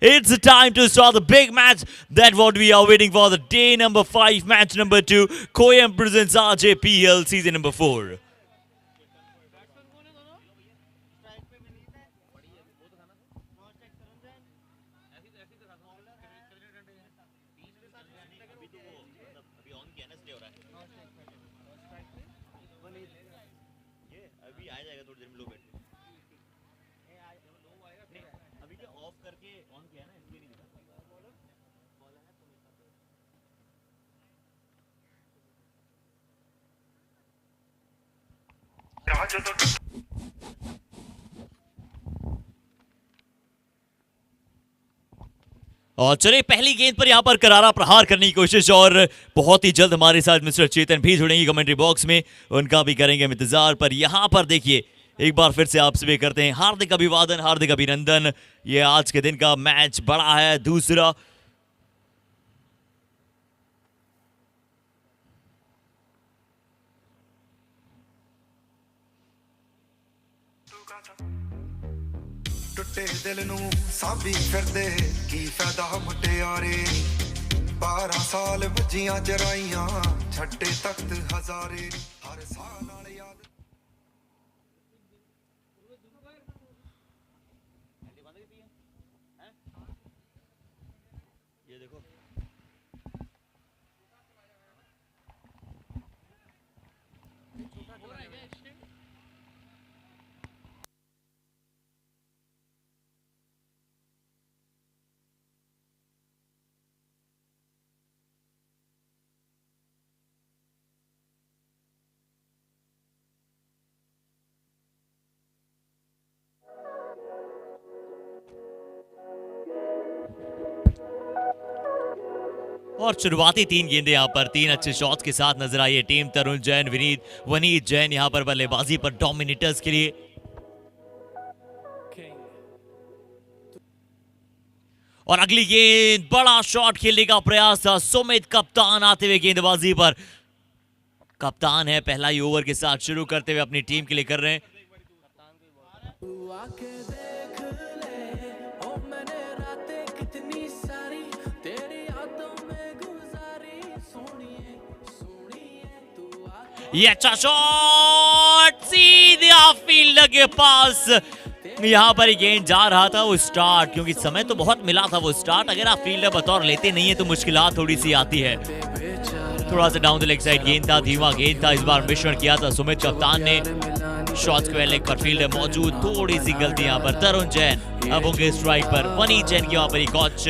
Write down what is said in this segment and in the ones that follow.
It's the time to start the big match that what we are waiting for. The day number 5, match number 2. Koyam presents RJPL season number 4. और चलिए पहली गेंद पर यहाँ पर करारा प्रहार करने की कोशिश, और बहुत ही जल्द हमारे साथ मिस्टर चेतन भी जुड़ेंगे कमेंट्री बॉक्स में, उनका भी करेंगे हम इंतजार। पर यहाँ पर देखिए एक बार फिर से आपसे भी करते हैं हार्दिक अभिवादन, हार्दिक अभिनंदन। ये आज के दिन का मैच बड़ा है, दूसरा। टुटे दिल नू साबी फिरदे की फायदा मुटियारे 12 साल बजियां जराइयां छड्डे तख्त हजारे हर साल नाल याद ये देखो और शुरुआती 3 गेंदें यहाँ पर 3 अच्छे शॉट्स के साथ नजर आई है टीम तरुण जैन, वनीत जैन यहाँ पर बल्लेबाजी पर डोमिनेटर्स के लिए। और अगली गेंद बड़ा शॉट खेलने का प्रयास था सुमित कप्तान आते हुए गेंदबाजी पर। कप्तान है पहला ही ओवर के साथ शुरू करते हुए अपनी टीम के लिए कर रहे हैं। ये अच्छा शॉट सीधे फील्डर के पास, यहाँ पर गेंद जा रहा था वो स्टार्ट, क्योंकि समय तो बहुत मिला था वो स्टार्ट। अगर आप फील्डर बतौर लेते नहीं है तो मुश्किलात थोड़ी सी आती है। थोड़ा सा डाउन द लेग साइड गेंद था, धीमा गेंद था, इस बार मिश्रण किया था सुमित कप्तान ने। शॉट स्क्वायर लेग पर फील्डर मौजूद, थोड़ी सी गलती यहाँ पर तरुण जैन। अब होंगे स्ट्राइक पर वनीत जैन की, वहां पर कॉच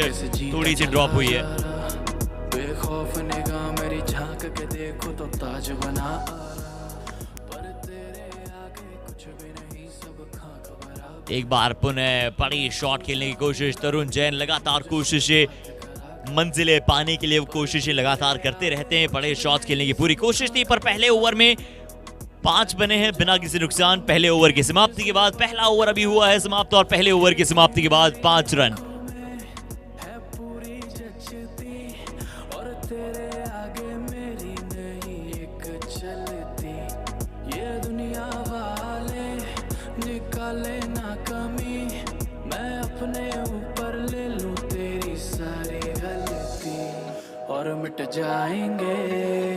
थोड़ी सी ड्रॉप हुई है। एक बार पुनः बड़ी शॉट खेलने की कोशिश, तरुण जैन लगातार कोशिशें मंजिलें पाने के लिए कोशिशें लगातार करते रहते हैं। बड़े शॉट्स खेलने की पूरी कोशिश थी, पर पहले ओवर में 5 बने हैं बिना किसी नुकसान। पहले ओवर की समाप्ति के बाद, पहला ओवर अभी हुआ है समाप्त, और पहले ओवर की समाप्ति के बाद 5 रन। और मिट जाएंगे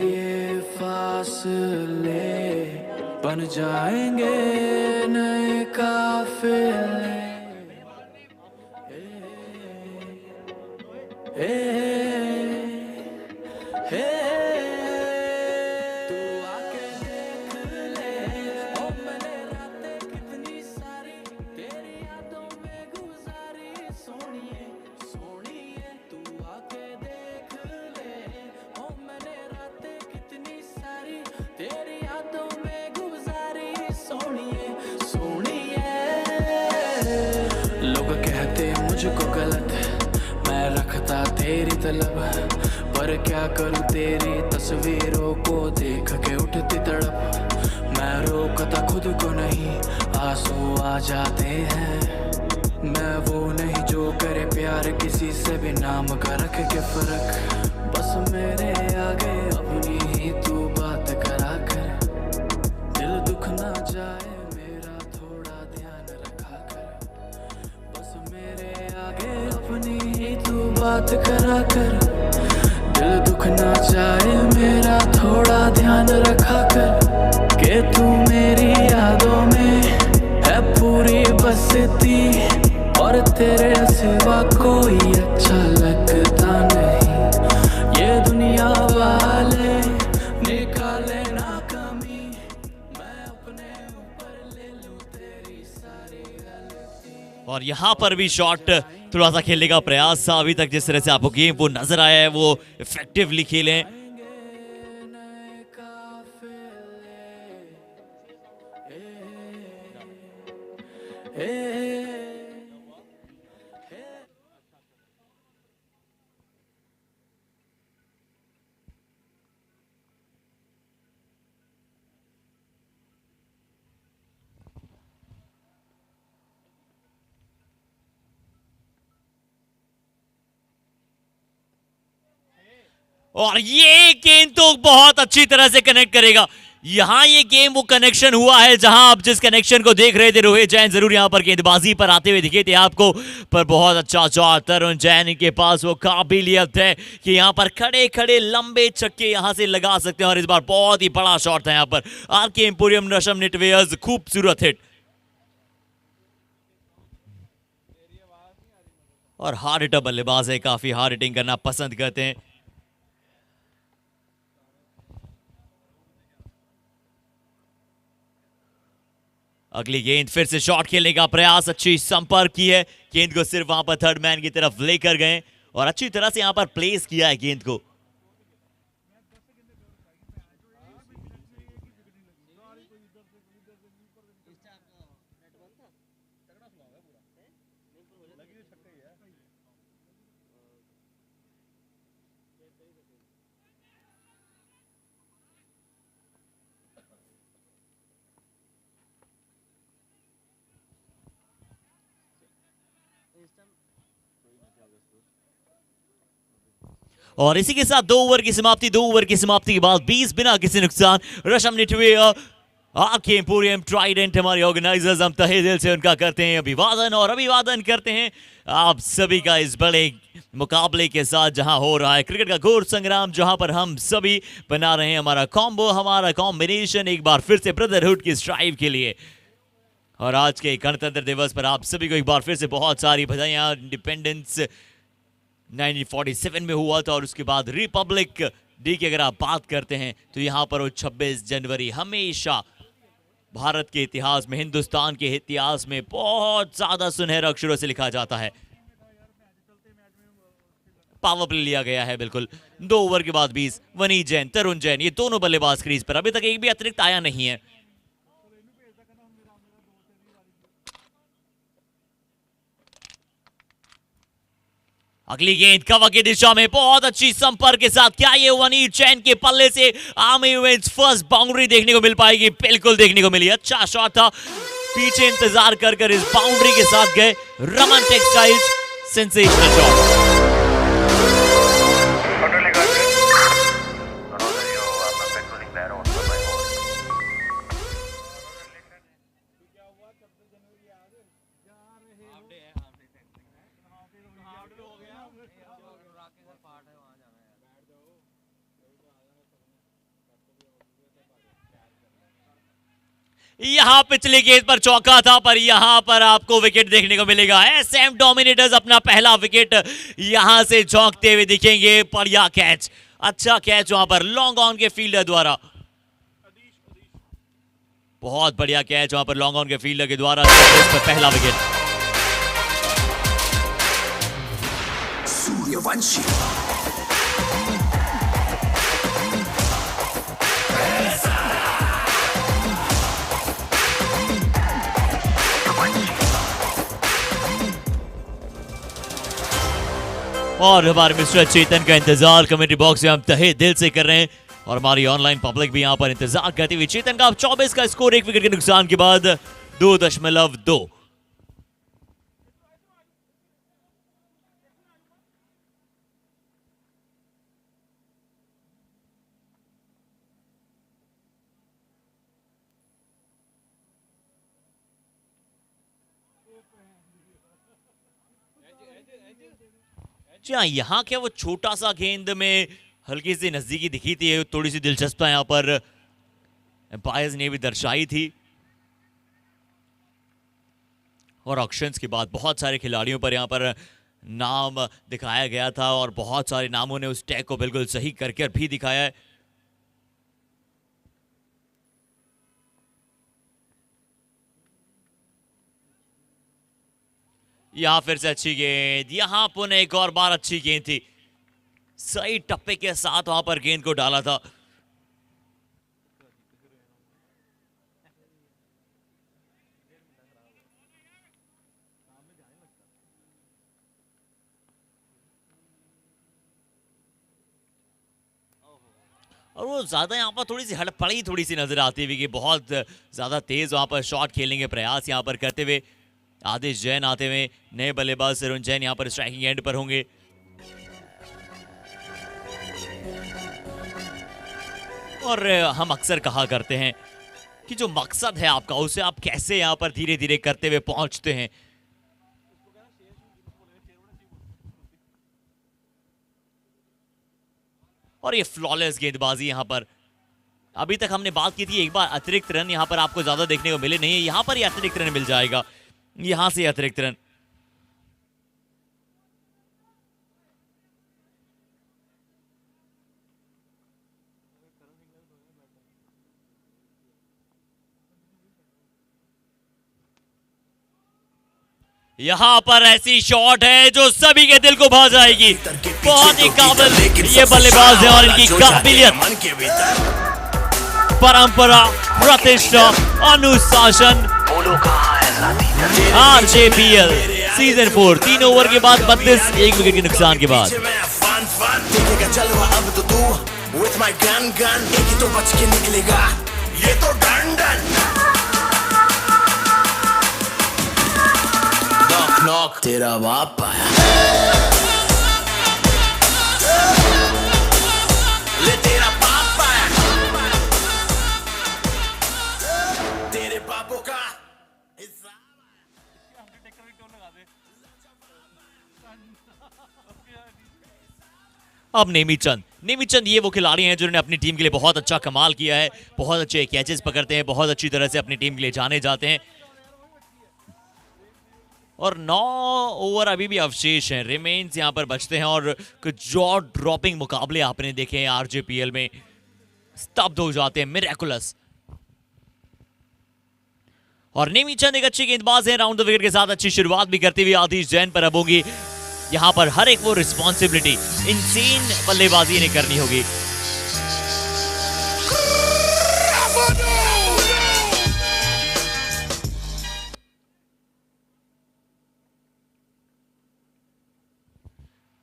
ये फासले, बन जाएंगे नए काफिले। तू आके देख ले, ओ मैंने रातें कितनी सारी तेरी यादों में गुजारी। सोनिए सोनिए तू आके देख ले, ओ मैंने रातें कितनी सारी तेरी यादों में गुजारी। सोनिए सोनिए लोग कहते मुझको गलत, मैं रखता तेरी तलब, पर क्या करूं तेरी तस्वीरों को देख के उठती तड़प। मैं रोकता खुद को नहीं, आंसू आ जाते हैं। मैं वो नहीं जो करे प्यार किसी से भी नाम का रख के फर्क। बस मेरे आगे अपनी ही तू बात करा कर, दिल दुख ना जाए मेरा थोड़ा ध्यान रखा कर। बस मेरे आगे अपनी बात करा कर, दिल दुखना चाहे मेरा थोड़ा ध्यान रखा कर, के तू मेरी यादों में है पूरी बसती, और तेरे सिवा कोई अच्छा लगता नहीं, ये दुनिया वाले निकाले ना कमी, मैं अपने ऊपर ले लूं तेरी सारी गलती। और यहाँ पर भी शॉट थोड़ा सा खेलने का प्रयास था। अभी तक जिस तरह से आपको गेम वो नजर आया है वो इफेक्टिवली खेले। और ये गेंद तो बहुत अच्छी तरह से कनेक्ट करेगा। यहां ये गेम वो कनेक्शन हुआ है जहां आप जिस कनेक्शन को देख रहे थे। रोहित जैन जरूर यहां पर गेंदबाजी पर आते हुए दिखे थे आपको, पर बहुत अच्छा शॉट तरुण जैन के पास वो काबिलियत है कि यहां पर खड़े खड़े लंबे छक्के यहां से लगा सकते हैं। और इस बार बहुत ही बड़ा शॉट था यहां पर आरके एम्पोरियम रशम नेटवेयर्स, खूबसूरत हिट। और हार्ड हिटर बल्लेबाज है, काफी हार्ड हिटिंग करना पसंद करते हैं। अगली गेंद फिर से शॉट खेलने का प्रयास, अच्छी संपर्क की है, गेंद को सिर्फ वहां पर थर्ड मैन की तरफ लेकर गए और अच्छी तरह से यहां पर प्लेस किया है गेंद को। और इसी के साथ 2 ओवर की समाप्ति। 2 ओवर की समाप्ति के बाद 20 बिना किसी नुकसान रशम नेटवेयर आरके एम्पोरियम ट्राइडेंट हमारे ऑर्गेनाइजर्स, हम तहे दिल से उनका करते हैं अभिवादन। और अभिवादन करते हैं आप सभी का इस बड़े मुकाबले के साथ जहां हो रहा है क्रिकेट का घोर संग्राम, जहां पर हम सभी बना रहे हैं हमारा कॉम्बो, हमारा कॉम्बिनेशन एक बार फिर से ब्रदरहुड की स्ट्राइव के लिए। और आज के गणतंत्र दिवस पर आप सभी को एक बार फिर से बहुत सारी बधाइयां। इंडिपेंडेंस 1947 में हुआ था और उसके बाद रिपब्लिक डे की अगर आप बात करते हैं तो यहां पर वो 26 जनवरी हमेशा भारत के इतिहास में, हिंदुस्तान के इतिहास में बहुत ज्यादा सुनहरे अक्षरों से लिखा जाता है। पावर प्ले लिया गया है बिल्कुल। 2 ओवर के बाद 20। वनीत जैन, तरुण जैन, ये दोनों बल्लेबाज क्रीज पर, अभी तक एक भी अतिरिक्त आया नहीं है। अगली गेंद कवर की दिशा में बहुत अच्छी संपर्क के साथ, क्या ये वनीत जैन के पल्ले से आर्मी इवेंट्स फर्स्ट बाउंड्री देखने को मिल पाएगी? बिल्कुल देखने को मिली। अच्छा शॉट था, पीछे इंतजार कर इस बाउंड्री के साथ गए रमन टेक्सटाइल्स, सेंसेशनल शॉट। यहां पिछली गेंद पर चौका था, पर यहां पर आपको विकेट देखने को मिलेगा। एसएम डोमिनेटर्स अपना पहला विकेट यहां से झोंकते हुए दिखेंगे। पर यह कैच, अच्छा कैच वहां पर लॉन्ग ऑन के फील्डर द्वारा, बहुत बढ़िया कैच वहां पर लॉन्ग ऑन के फील्डर के द्वारा, इस पर पहला विकेट। सूर्यवंशी और हमारे मिस्टर चेतन का इंतजार कमेंट्री बॉक्स में हम तहे दिल से कर रहे हैं और हमारी ऑनलाइन पब्लिक भी यहां पर इंतजार करती हुई। चेतन का 24 का स्कोर, 1 विकेट के नुकसान के बाद 2.2। जी हाँ, यहाँ क्या वो छोटा सा गेंद में हल्की सी नजदीकी दिखी थी, थोड़ी सी दिलचस्पता यहाँ पर एम्पायर्स ने भी दर्शाई थी। और ऑक्शंस के बाद बहुत सारे खिलाड़ियों पर यहाँ पर नाम दिखाया गया था और बहुत सारे नामों ने उस टैग को बिल्कुल सही करके भी दिखाया है। यहां फिर से अच्छी गेंद, यहां पुनः एक और बार अच्छी गेंद थी, सही टप्पे के साथ वहां पर गेंद को डाला था। और वो ज्यादा यहाँ पर थोड़ी सी हड़पड़ी थोड़ी सी नजर आती हुई कि बहुत ज्यादा तेज वहां पर शॉट खेलने के प्रयास यहाँ पर करते हुए आदेश जैन आते हुए, नए बल्लेबाज सरुण जैन यहाँ पर स्ट्राइकिंग एंड पर होंगे। और हम अक्सर कहा करते हैं कि जो मकसद है आपका उसे आप कैसे यहाँ पर धीरे धीरे करते हुए पहुंचते हैं। और ये फ्लॉलेस गेंदबाजी यहाँ पर, अभी तक हमने बात की थी एक बार अतिरिक्त रन यहाँ पर आपको ज्यादा देखने को मिले नहीं है, यहाँ पर ये अतिरिक्त रन मिल जाएगा, यहां से अतिरिक्त रन। यहां पर ऐसी शॉट है जो सभी के दिल को भा जाएगी, बहुत ही काबिल ये बल्लेबाज है और इनकी काबिलियत, परंपरा, प्रतिष्ठा, अनुशासन। आरजेपीएल सीजन 4 3 ओवर के बाद 32, 1 विकेट के नुकसान के बाद। तेरा बाप आया, ले तेरा बाप आया, तेरे बापों का अब नेमीचंद ये वो खिलाड़ी हैं जिन्होंने अपनी टीम के लिए बहुत अच्छा कमाल किया है, बहुत अच्छे कैचेस पकड़ते हैं, बहुत अच्छी तरह से अपनी टीम के लिए जाने जाते हैं। और 9 ओवर अभी भी अवशेष हैं, रिमेन्स यहां पर बचते हैं और कुछ जॉ ड्रॉपिंग मुकाबले आपने देखे हैं आरजेपीएल में, स्तब्ध हो जाते हैं, मिरेकुलस। और नेमीचंद एक अच्छी गेंदबाज है, राउंड द विकेट के साथ अच्छी शुरुआत भी करती हुई आदिश जैन पर अब होगी यहां पर हर एक वो रिस्पॉन्सिबिलिटी, इंसेन बल्लेबाजी इन्हें करनी होगी।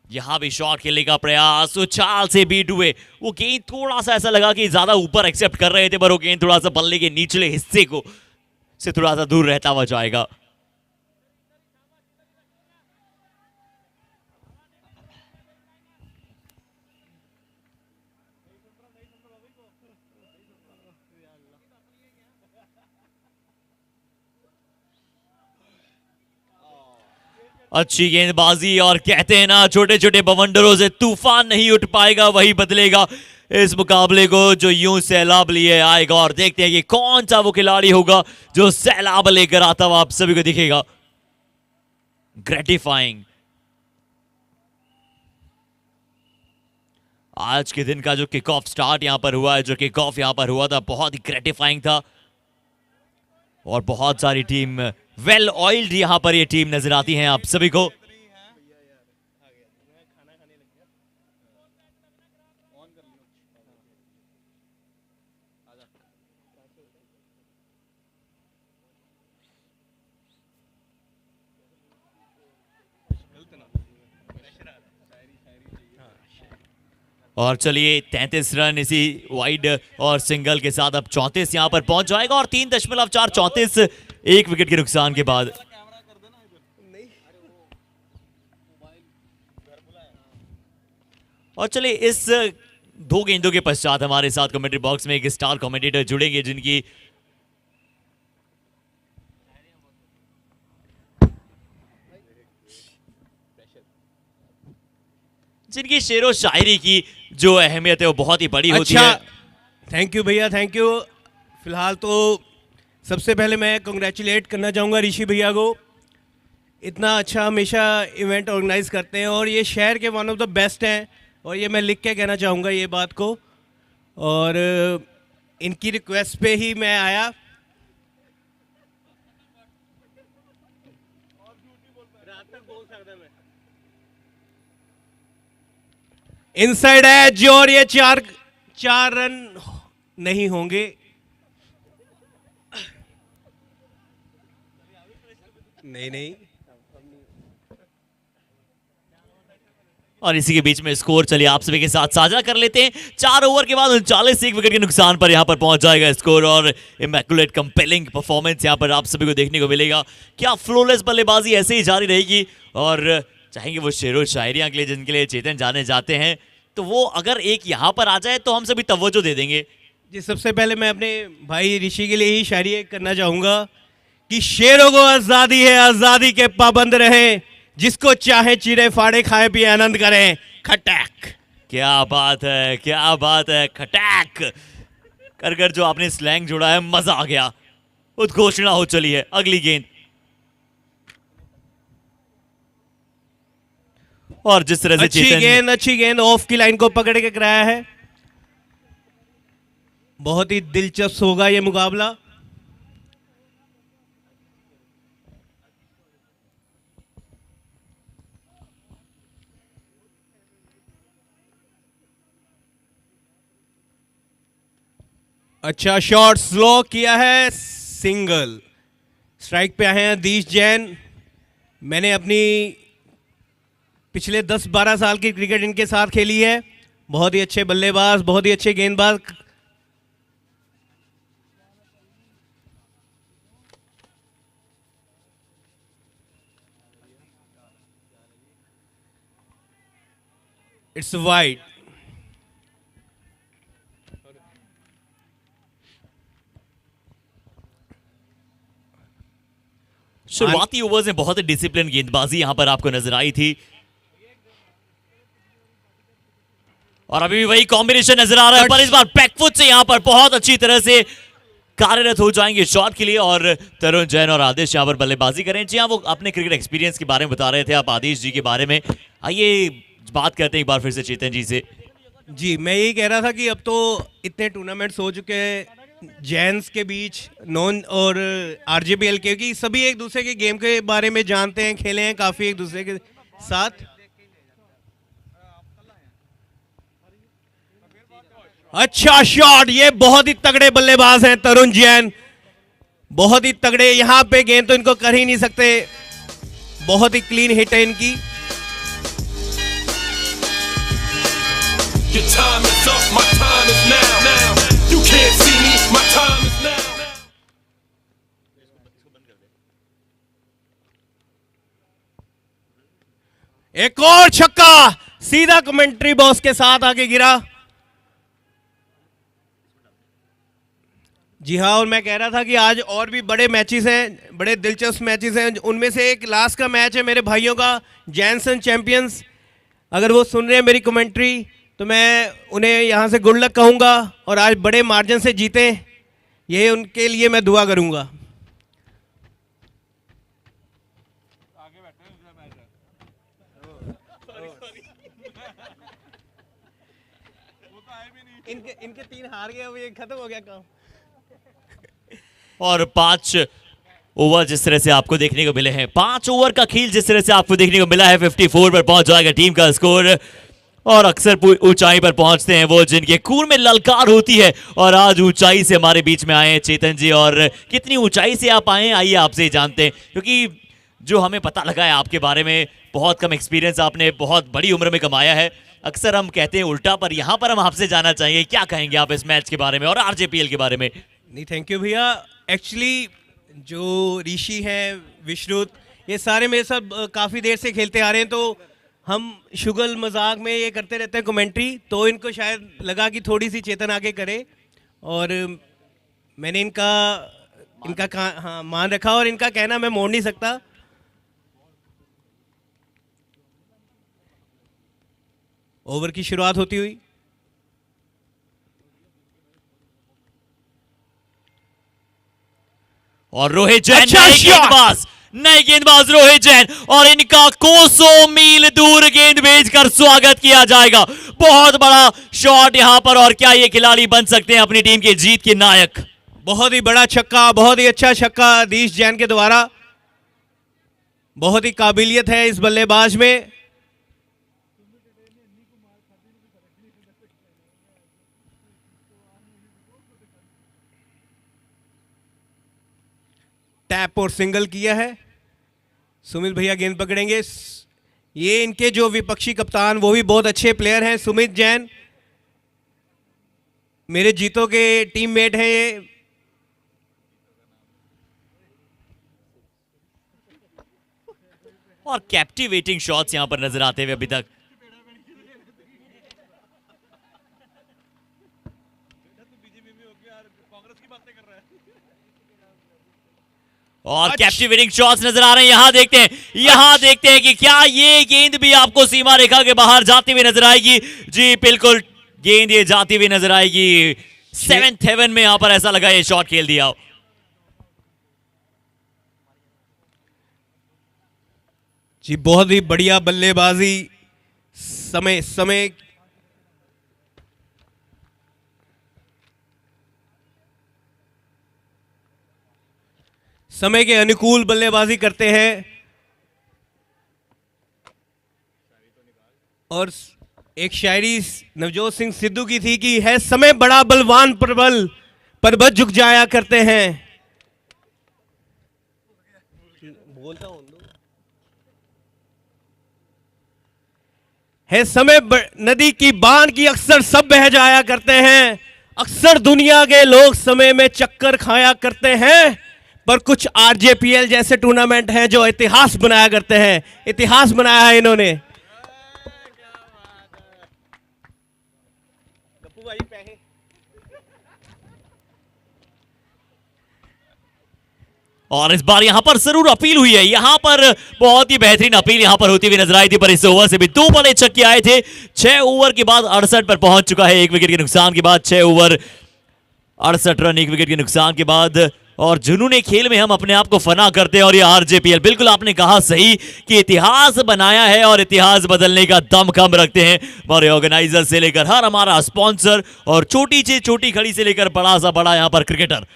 यहां भी शॉट खेलने का प्रयास, उछाल से बीट हुए, वो गेंद थोड़ा सा ऐसा लगा कि ज्यादा ऊपर एक्सेप्ट कर रहे थे, पर वो गेंद थोड़ा सा बल्ले के निचले हिस्से को से थोड़ा सा दूर रहता हुआ जाएगा। अच्छी गेंदबाजी, और कहते हैं ना छोटे छोटे बवंडरों से तूफान नहीं उठ पाएगा, वही बदलेगा इस मुकाबले को जो यूं सैलाब लिए आएगा। और देखते हैं कि कौन सा वो खिलाड़ी होगा जो सैलाब लेकर आता हुआ आप सभी को दिखेगा। ग्रेटिफाइंग, आज के दिन का जो किक ऑफ स्टार्ट यहां पर हुआ है, जो किक ऑफ यहां पर हुआ था, बहुत ही ग्रेटिफाइंग था और बहुत सारी टीम वेल ऑयल्ड यहां पर ये टीम नजर आती है आप सभी को। और चलिए 33 रन इसी वाइड और सिंगल के साथ अब 34 यहां पर पहुंच जाएगा और 3.4 34, 1 विकेट के नुकसान के बाद। और चलिए इस 2 गेंदों के पश्चात हमारे साथ कमेंट्री बॉक्स में एक स्टार कमेंटेटर जुड़ेंगे जिनकी जिनकी शेरो शायरी की जो अहमियत है वो बहुत ही बड़ी होती अच्छा, है। थैंक यू भैया, थैंक यू। फिलहाल तो सबसे पहले मैं कंग्रेचुलेट करना चाहूँगा ऋषि भैया को। इतना अच्छा हमेशा इवेंट ऑर्गेनाइज करते हैं और ये शहर के वन ऑफ द बेस्ट हैं, और ये मैं लिख के कहना चाहूँगा ये बात को। और इनकी रिक्वेस्ट पे ही मैं आया। इनसाइड एज, और ये चार रन नहीं होंगे। नहीं और इसी के बीच में स्कोर चलिए आप सभी के साथ साझा कर लेते हैं। 4 ओवर के बाद 39 एक विकेट के नुकसान पर यहां पर पहुंच जाएगा स्कोर, और इमैकुलेट कंपेलिंग परफॉर्मेंस यहां पर आप सभी को देखने को मिलेगा। क्या फ्लोलेस बल्लेबाजी ऐसे ही जारी रहेगी, और चाहेंगे वो शेरो शायरियां के लिए जिनके लिए चेतन जाने जाते हैं, तो वो अगर एक यहां पर आ जाए तो हम सभी तवज्जो दे देंगे। जी, सबसे पहले मैं अपने भाई ऋषि के लिए ही शायरी करना चाहूंगा कि शेरों को आजादी है, आजादी के पाबंद रहें, जिसको चाहे चीरे फाड़े खाए पिए आनंद करें। खटैक। क्या बात है, क्या बात है। खटैक कर जो आपने स्लैंग जोड़ा है, मजा आ गया। उद्घोषणा हो चली है। अगली गेंद, और जिस तरह से अच्छी गेंद ऑफ की लाइन को पकड़ के कराया है। बहुत ही दिलचस्प होगा ये मुकाबला। अच्छा शॉट, स्लो किया है, सिंगल। स्ट्राइक पे आए हैं अधीश जैन। मैंने अपनी पिछले 10-12 साल की क्रिकेट इनके साथ खेली है। बहुत ही अच्छे बल्लेबाज, बहुत ही अच्छे गेंदबाज। It's wide. शुरुआती ओवर्स में बहुत ही डिसिप्लिन गेंदबाजी यहां पर आपको नजर आई थी, और अभी भी वही कॉम्बिनेशन नजर आ रहा है, पर इस बार बैकफुट से यहां पर बहुत अच्छी तरह से कार्यरत हो जाएंगे शॉट के लिए। और तरुण जैन और आदेश यहां पर बल्लेबाजी करें। जी हाँ, वो अपने क्रिकेट एक्सपीरियंस के बारे में बता रहे थे आप आदेश जी के बारे में। आइए बात करते हैं एक बार फिर से चेतन जी से। जी, मैं यही कह रहा था कि अब तो इतने टूर्नामेंट्स हो चुके हैं जैन्स के बीच, नॉन और आरजेबीएल के, कि सभी एक दूसरे के गेम के बारे में जानते हैं, खेले हैं काफी एक दूसरे के साथ। अच्छा शॉट, ये बहुत ही तगड़े बल्लेबाज हैं तरुण जैन, बहुत ही तगड़े। यहां पे गेंद तो इनको कर ही नहीं सकते। बहुत ही क्लीन हिट है इनकी। Your time is up, my time is now. You can't see me, my time is now. एक और छक्का सीधा कमेंट्री बॉक्स के साथ आके गिरा। जी हाँ, और मैं कह रहा था कि आज और भी बड़े मैचेस हैं, बड़े दिलचस्प मैचेस हैं। उनमें से एक लास्ट का मैच है मेरे भाइयों का, जैनसन चैंपियंस। अगर वो सुन रहे हैं मेरी कमेंट्री तो मैं उन्हें यहाँ से गुड लक कहूँगा, और आज बड़े मार्जिन से जीते, ये उनके लिए मैं दुआ करूँगा। इनके 3 हार गए, अब ये खत्म हो गया काम। और 5 ओवर जिस तरह से आपको देखने को मिले हैं, 5 ओवर का खेल जिस तरह से आपको देखने को मिला है, 54 पर पहुंच जाएगा टीम का स्कोर। और अक्सर ऊंचाई पर पहुंचते हैं वो जिनके खून में ललकार होती है, और आज ऊंचाई से हमारे बीच में आए हैं चेतन जी। और कितनी ऊंचाई से आप आए हैं, आइए आपसे ही जानते हैं, क्योंकि जो हमें पता लगा है आपके बारे में, बहुत कम एक्सपीरियंस आपने बहुत बड़ी उम्र में कमाया है। अक्सर हम कहते हैं उल्टा, पर यहाँ पर हम आपसे जानना चाहेंगे क्या कहेंगे आप इस मैच के बारे में और आरजेपीएल के बारे में। नहीं, थैंक यू भैया। एक्चुअली जो ऋषि हैं, विश्रुत, ये सारे मेरे साथ काफ़ी देर से खेलते आ रहे हैं, तो हम शुगल मजाक में ये करते रहते हैं कमेंट्री, तो इनको शायद लगा कि थोड़ी सी चेतन आगे करे, और मैंने इनका हाँ मान रखा, और इनका कहना मैं मोड़ नहीं सकता। ओवर की शुरुआत होती हुई। और रोहित जैन अच्छा नए शॉट! गेंदबाज, नए गेंदबाज रोहित जैन, और इनका कोसों मील दूर गेंद भेजकर स्वागत किया जाएगा। बहुत बड़ा शॉट यहां पर, और क्या ये खिलाड़ी बन सकते हैं अपनी टीम की जीत के नायक। बहुत ही बड़ा छक्का, बहुत ही अच्छा छक्का अधीश जैन के द्वारा। बहुत ही काबिलियत है इस बल्लेबाज में। टैप और सिंगल किया है। सुमित भैया गेंद पकड़ेंगे। ये इनके जो विपक्षी कप्तान वो भी बहुत अच्छे प्लेयर हैं। सुमित जैन मेरे जीतों के टीममेट हैं ये। और कैप्टिवेटिंग शॉट्स यहां पर नजर आते हुए अभी तक। और कैप्टिवेटिंग शॉट्स नजर आ रहे हैं। यहां देखते हैं कि क्या ये गेंद भी आपको सीमा रेखा के बाहर जाती हुई नजर आएगी। जी बिल्कुल, गेंद ये जाती हुई नजर आएगी। 7th हेवन में यहां पर ऐसा लगा ये शॉट खेल दिया। जी बहुत ही बढ़िया बल्लेबाजी। समय समय समय के अनुकूल बल्लेबाजी करते हैं। और एक शायरी नवजोत सिंह सिद्धू की थी कि है समय बड़ा बलवान प्रबल, पर्वत झुक जाया करते हैं। बोलता हूं है समय नदी की बांध की अक्सर सब बह जाया करते हैं। अक्सर दुनिया के लोग समय में चक्कर खाया करते हैं, पर कुछ आरजेपीएल जैसे टूर्नामेंट हैं जो इतिहास बनाया करते हैं। इतिहास बनाया है इन्होंने। और इस बार यहां पर जरूर अपील हुई है। यहां पर बहुत ही बेहतरीन अपील यहां पर होती हुई नजर आई थी, पर इस ओवर से भी 2 बड़े छक्के आए थे। 6 ओवर के बाद 68 पर पहुंच चुका है, 1 विकेट के नुकसान के बाद। 6 ओवर 68 रन 1 विकेट के नुकसान के बाद। और जुनूने खेल में हम अपने आप को फना करते हैं, और ये आरजेपीएल, बिल्कुल आपने कहा सही कि इतिहास बनाया है और इतिहास बदलने का दम कम रखते हैं हमारे ऑर्गेनाइजर से लेकर हर हमारा स्पॉन्सर, और छोटी से छोटी खड़ी से लेकर बड़ा सा बड़ा यहां पर क्रिकेटर।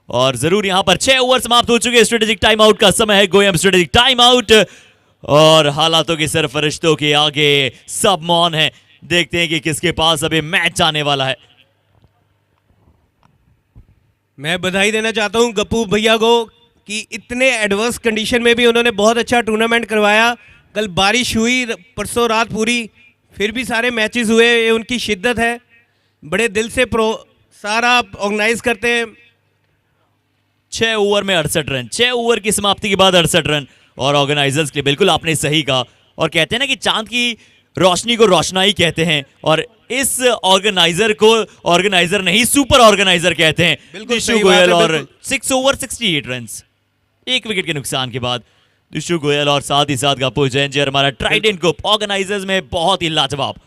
और जरूर यहां पर 6 ओवर समाप्त हो चुके हैं। स्ट्रेटेजिक टाइम आउट का समय है। गोयम स्ट्रेटेजिक टाइम आउट, और हालातों के सरफरिश्तों के आगे सब मौन है। देखते हैं कि किसके पास अभी मैच आने वाला है। मैं बधाई देना चाहता हूं गप्पू भैया को कि इतने एडवर्स कंडीशन में भी उन्होंने बहुत अच्छा टूर्नामेंट करवाया। कल बारिश हुई परसों रात पूरी, फिर भी सारे मैचेस हुए। ये उनकी शिद्दत है। बड़े दिल से सारा ऑर्गेनाइज करते हैं। 6 ओवर में 68 रन, 6 ओवर की समाप्ति के बाद 68 रन, और ऑर्गेनाइजर्स के लिए बिल्कुल आपने सही कहा। और कहते हैं ना कि चांद की रोशनी को रोशनाई कहते हैं, और इस ऑर्गेनाइजर को ऑर्गेनाइजर नहीं सुपर ऑर्गेनाइजर कहते हैं। बिल्कुल दिशु सही बात है, गोयल, और बिल्कुल। 6 ओवर 68 रन 1 विकेट के नुकसान के बाद दिशु गोयल, और साथ ही साथ गप्पू जैन जी, हमारा ट्राइडेंट ग्रुप ऑर्गेनाइजर्स में बहुत ही लाजवाब।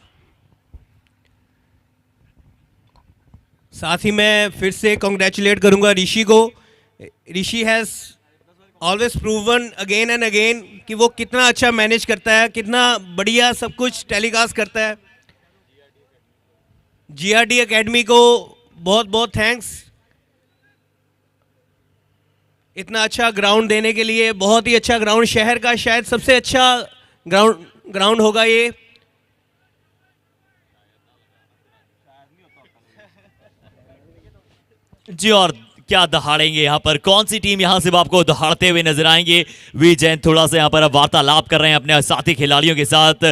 साथ ही मैं फिर से कॉन्ग्रेचुलेट करूंगा ऋषि को। Rishi has always proven again and again कि वो कितना अच्छा मैनेज करता है, कितना बढ़िया सब कुछ टेलीकास्ट करता है। जीआरडी एकेडमी को बहुत बहुत थैंक्स, इतना अच्छा ग्राउंड देने के लिए। बहुत ही अच्छा ग्राउंड, शहर का शायद सबसे अच्छा ग्राउंड होगा ये। जी, और क्या दहाड़ेंगे यहाँ पर, कौन सी टीम यहाँ से आपको दहाड़ते हुए नजर आएंगे। वी जैन थोड़ा सा यहाँ पर अब वार्तालाप कर रहे हैं अपने साथी खिलाड़ियों के साथ।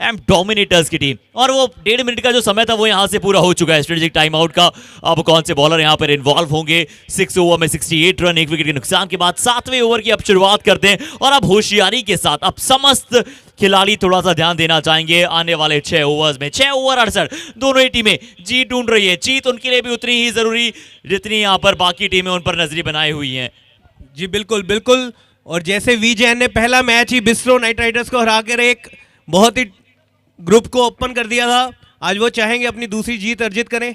एम डोमिनेटर्स की टीम, और वो 1.5 मिनट का जो समय था वो यहाँ से पूरा हो चुका है स्ट्रेटेजिक टाइम आउट का। अब कौन से बॉलर यहाँ पर इन्वॉल्व होंगे। 6 ओवर में 68 रन 1 विकेट के नुकसान के बाद 7वें ओवर की अब शुरुआत करते हैं, और अब होशियारी के साथ अब समस्त खिलाड़ी थोड़ा सा ध्यान देना चाहेंगे आने वाले 6 ओवर्स में। 6 ओवर 68, दोनों ही टीमें जीत ढूंढ रही है। जीत उनके लिए भी उतनी ही जरूरी जितनी यहाँ पर बाकी टीमें उन पर नजरी बनाई हुई हैं। जी बिल्कुल बिल्कुल। और जैसे वी जैन ने पहला मैच ही बिस्ट्रो नाइट राइडर्स को हराकर एक बहुत ही ग्रुप को ओपन कर दिया था, आज वो चाहेंगे अपनी दूसरी जीत अर्जित करें।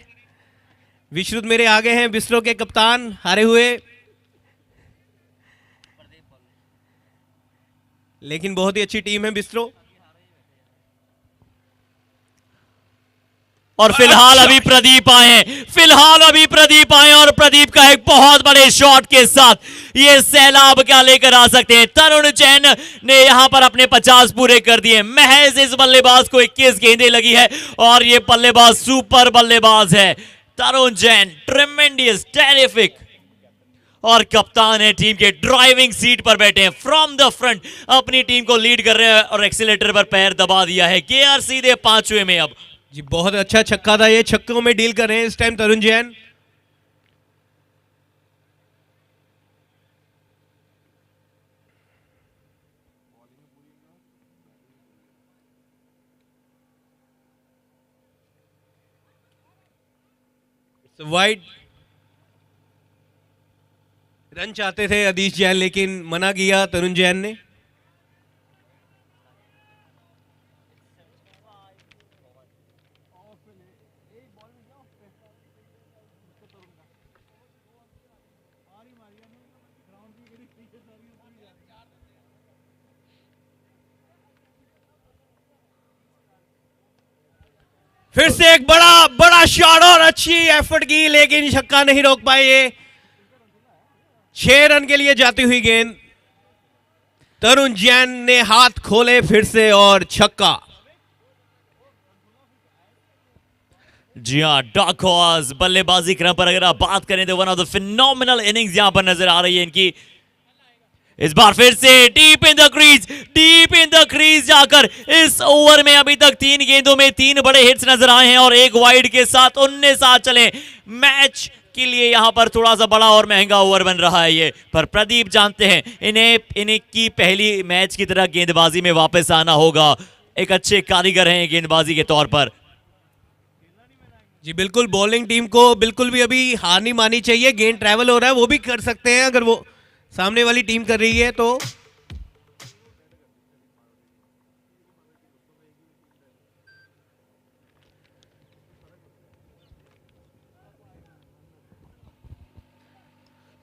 विश्रुत मेरे आगे हैं, बिस्ट्रो के कप्तान हारे हुए, लेकिन बहुत ही अच्छी टीम है बिस्ट्रो। और फिलहाल अभी प्रदीप आए हैं, फिलहाल अभी प्रदीप आए और प्रदीप का एक बहुत बड़े शॉट के साथ ये सैलाब क्या लेकर आ सकते हैं। तरुण जैन ने यहां पर अपने 50 पूरे कर दिए। महज इस बल्लेबाज को 21 गेंदें लगी है और ये बल्लेबाज सुपर बल्लेबाज है। तरुण जैन ट्रेमेंडियस, टेरिफिक, और कप्तान है टीम के, ड्राइविंग सीट पर बैठे हैं, फ्रॉम द फ्रंट अपनी टीम को लीड कर रहे हैं और एक्सीलेटर पर पैर दबा दिया है। गियर सीधे 5वें में अब जी बहुत अच्छा छक्का था, ये छक्कों में डील कर रहे हैं इस टाइम तरुण जैन। वाइड रन चाहते थे अदीश जैन, लेकिन मना किया तरुण जैन ने। फिर से एक बड़ा बड़ा शॉट और अच्छी एफर्ट की, लेकिन छक्का नहीं रोक पाए ये। 6 रन के लिए जाती हुई गेंद, तरुण जैन ने हाथ खोले फिर से और छक्का। जी हाँ, डार्क हॉर्स बल्लेबाजी क्रम पर अगर आप बात करें तो one of the phenomenal innings यहां पर नजर आ रही है इनकी। इस बार फिर से डीप इन द क्रीज जाकर इस ओवर में अभी तक 3 गेंदों में 3 बड़े हिट्स नजर आए हैं और एक वाइड के साथ 19 आ चले। मैच के लिए यहां पर थोड़ा सा बड़ा और महंगा ओवर बन रहा है ये, पर प्रदीप जानते हैं इन्हें की पहली मैच की तरह गेंदबाजी में वापस आना होगा। एक अच्छे कारीगर हैं गेंदबाजी के तौर पर। जी बिल्कुल, बॉलिंग टीम को बिल्कुल भी अभी हार नहीं माननी चाहिए। गेंद ट्रैवल हो रहा है, वो भी कर सकते हैं अगर वो सामने वाली टीम कर रही है तो।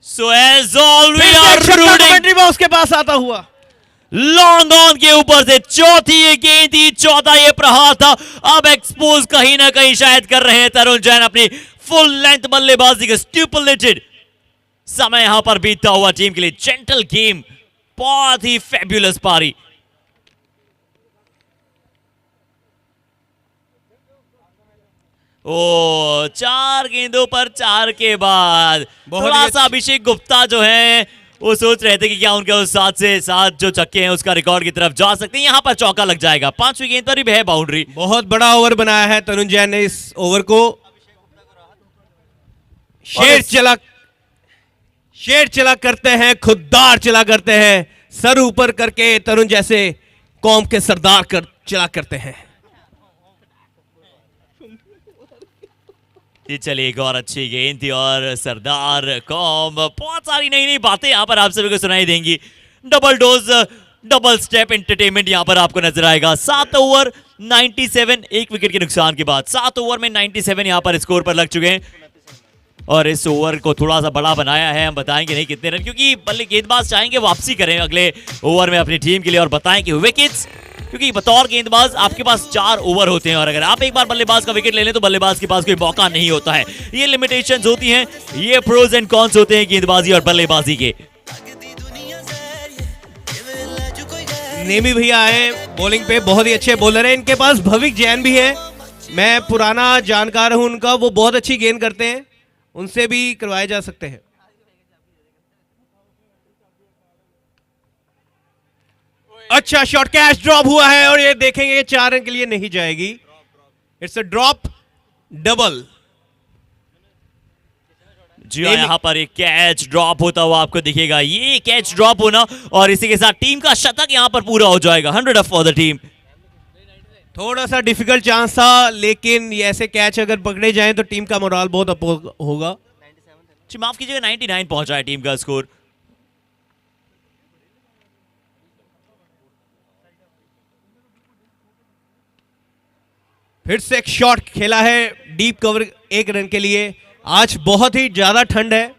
So as all we are rooting box के पास आता हुआ लॉन्ग ऑन के ऊपर से चौथी ये गेंद थी, चौथा ये प्रहार था। अब एक्सपोज कहीं ना कहीं शायद कर रहे हैं तरुण जैन अपनी फुल लेंथ बल्लेबाजी का। स्टुपिलिटेड समय यहां पर बीतता हुआ टीम के लिए। जेंटल गेम, बहुत ही फैब्युलस पारी। ओ 4 गेंदों पर 4 के बाद थोड़ा सा अभिषेक गुप्ता जो है वो सोच रहे थे कि क्या उनके उस 7 से 7 जो छक्के हैं उसका रिकॉर्ड की तरफ जा सकते हैं। यहां पर चौका लग जाएगा, 5वीं गेंद पर भी है बाउंड्री। बहुत बड़ा ओवर बनाया है तरुण जैन ने इस ओवर को। शेर चला करते हैं, खुददार चला करते हैं, सर ऊपर करके तरुण जैसे कौम के सरदार चला करते हैं। चलिए, एक और अच्छी गेंद थी और सरदार कौम, बहुत सारी नई नई बातें यहाँ पर आप सभी को सुनाई देंगी। Double dose, double step entertainment यहाँ पर आपको नजर आएगा। 7 ओवर 97, 1 विकेट के नुकसान के बाद 7 ओवर में 97 यहाँ पर स्कोर पर लग चुके हैं और इस ओवर को थोड़ा सा बड़ा बनाया है। हम बताएंगे नहीं कितने रन, क्योंकि बल्ले गेंदबाज चाहेंगे वापसी करें अगले ओवर में अपनी टीम के लिए और बताएं कि विकेट्स, क्योंकि बतौर गेंदबाज आपके पास 4 ओवर होते हैं और अगर आप एक बार बल्लेबाज का विकेट ले लें तो बल्लेबाज के पास कोई मौका नहीं होता है। ये लिमिटेशंस होती हैं, ये प्रोज एंड कॉन्स होते हैं गेंदबाजी और बल्लेबाजी के। नेमी भैया आए बॉलिंग पे, बहुत ही अच्छे बॉलर हैं। इनके पास भविक जैन भी है, मैं पुराना जानकार हूं उनका, वो बहुत अच्छी गेंद करते हैं, उनसे भी करवाए जा सकते हैं। अच्छा शॉट, कैच ड्रॉप हुआ है और ये देखेंगे 4 रन के लिए नहीं जाएगी। It's a drop double. जी हाँ, यहाँ पर एक कैच ड्रॉप होता हुआ आपको दिखेगा, ये कैच ड्रॉप होना और इसी के साथ टीम का शतक यहाँ पर पूरा हो जाएगा। 100 फॉर द टीम। थोड़ा सा डिफिकल्ट चांस था, लेकिन ये ऐसे कैच अगर पकड़े जाएं तो टीम का मोराल बहुत अप होगा। जी माफ कीजिएगा, 99 पहुंचा है टीम का स्कोर। फिर से एक शॉट खेला है डीप कवर 1 रन के लिए। आज बहुत ही ज्यादा ठंड है,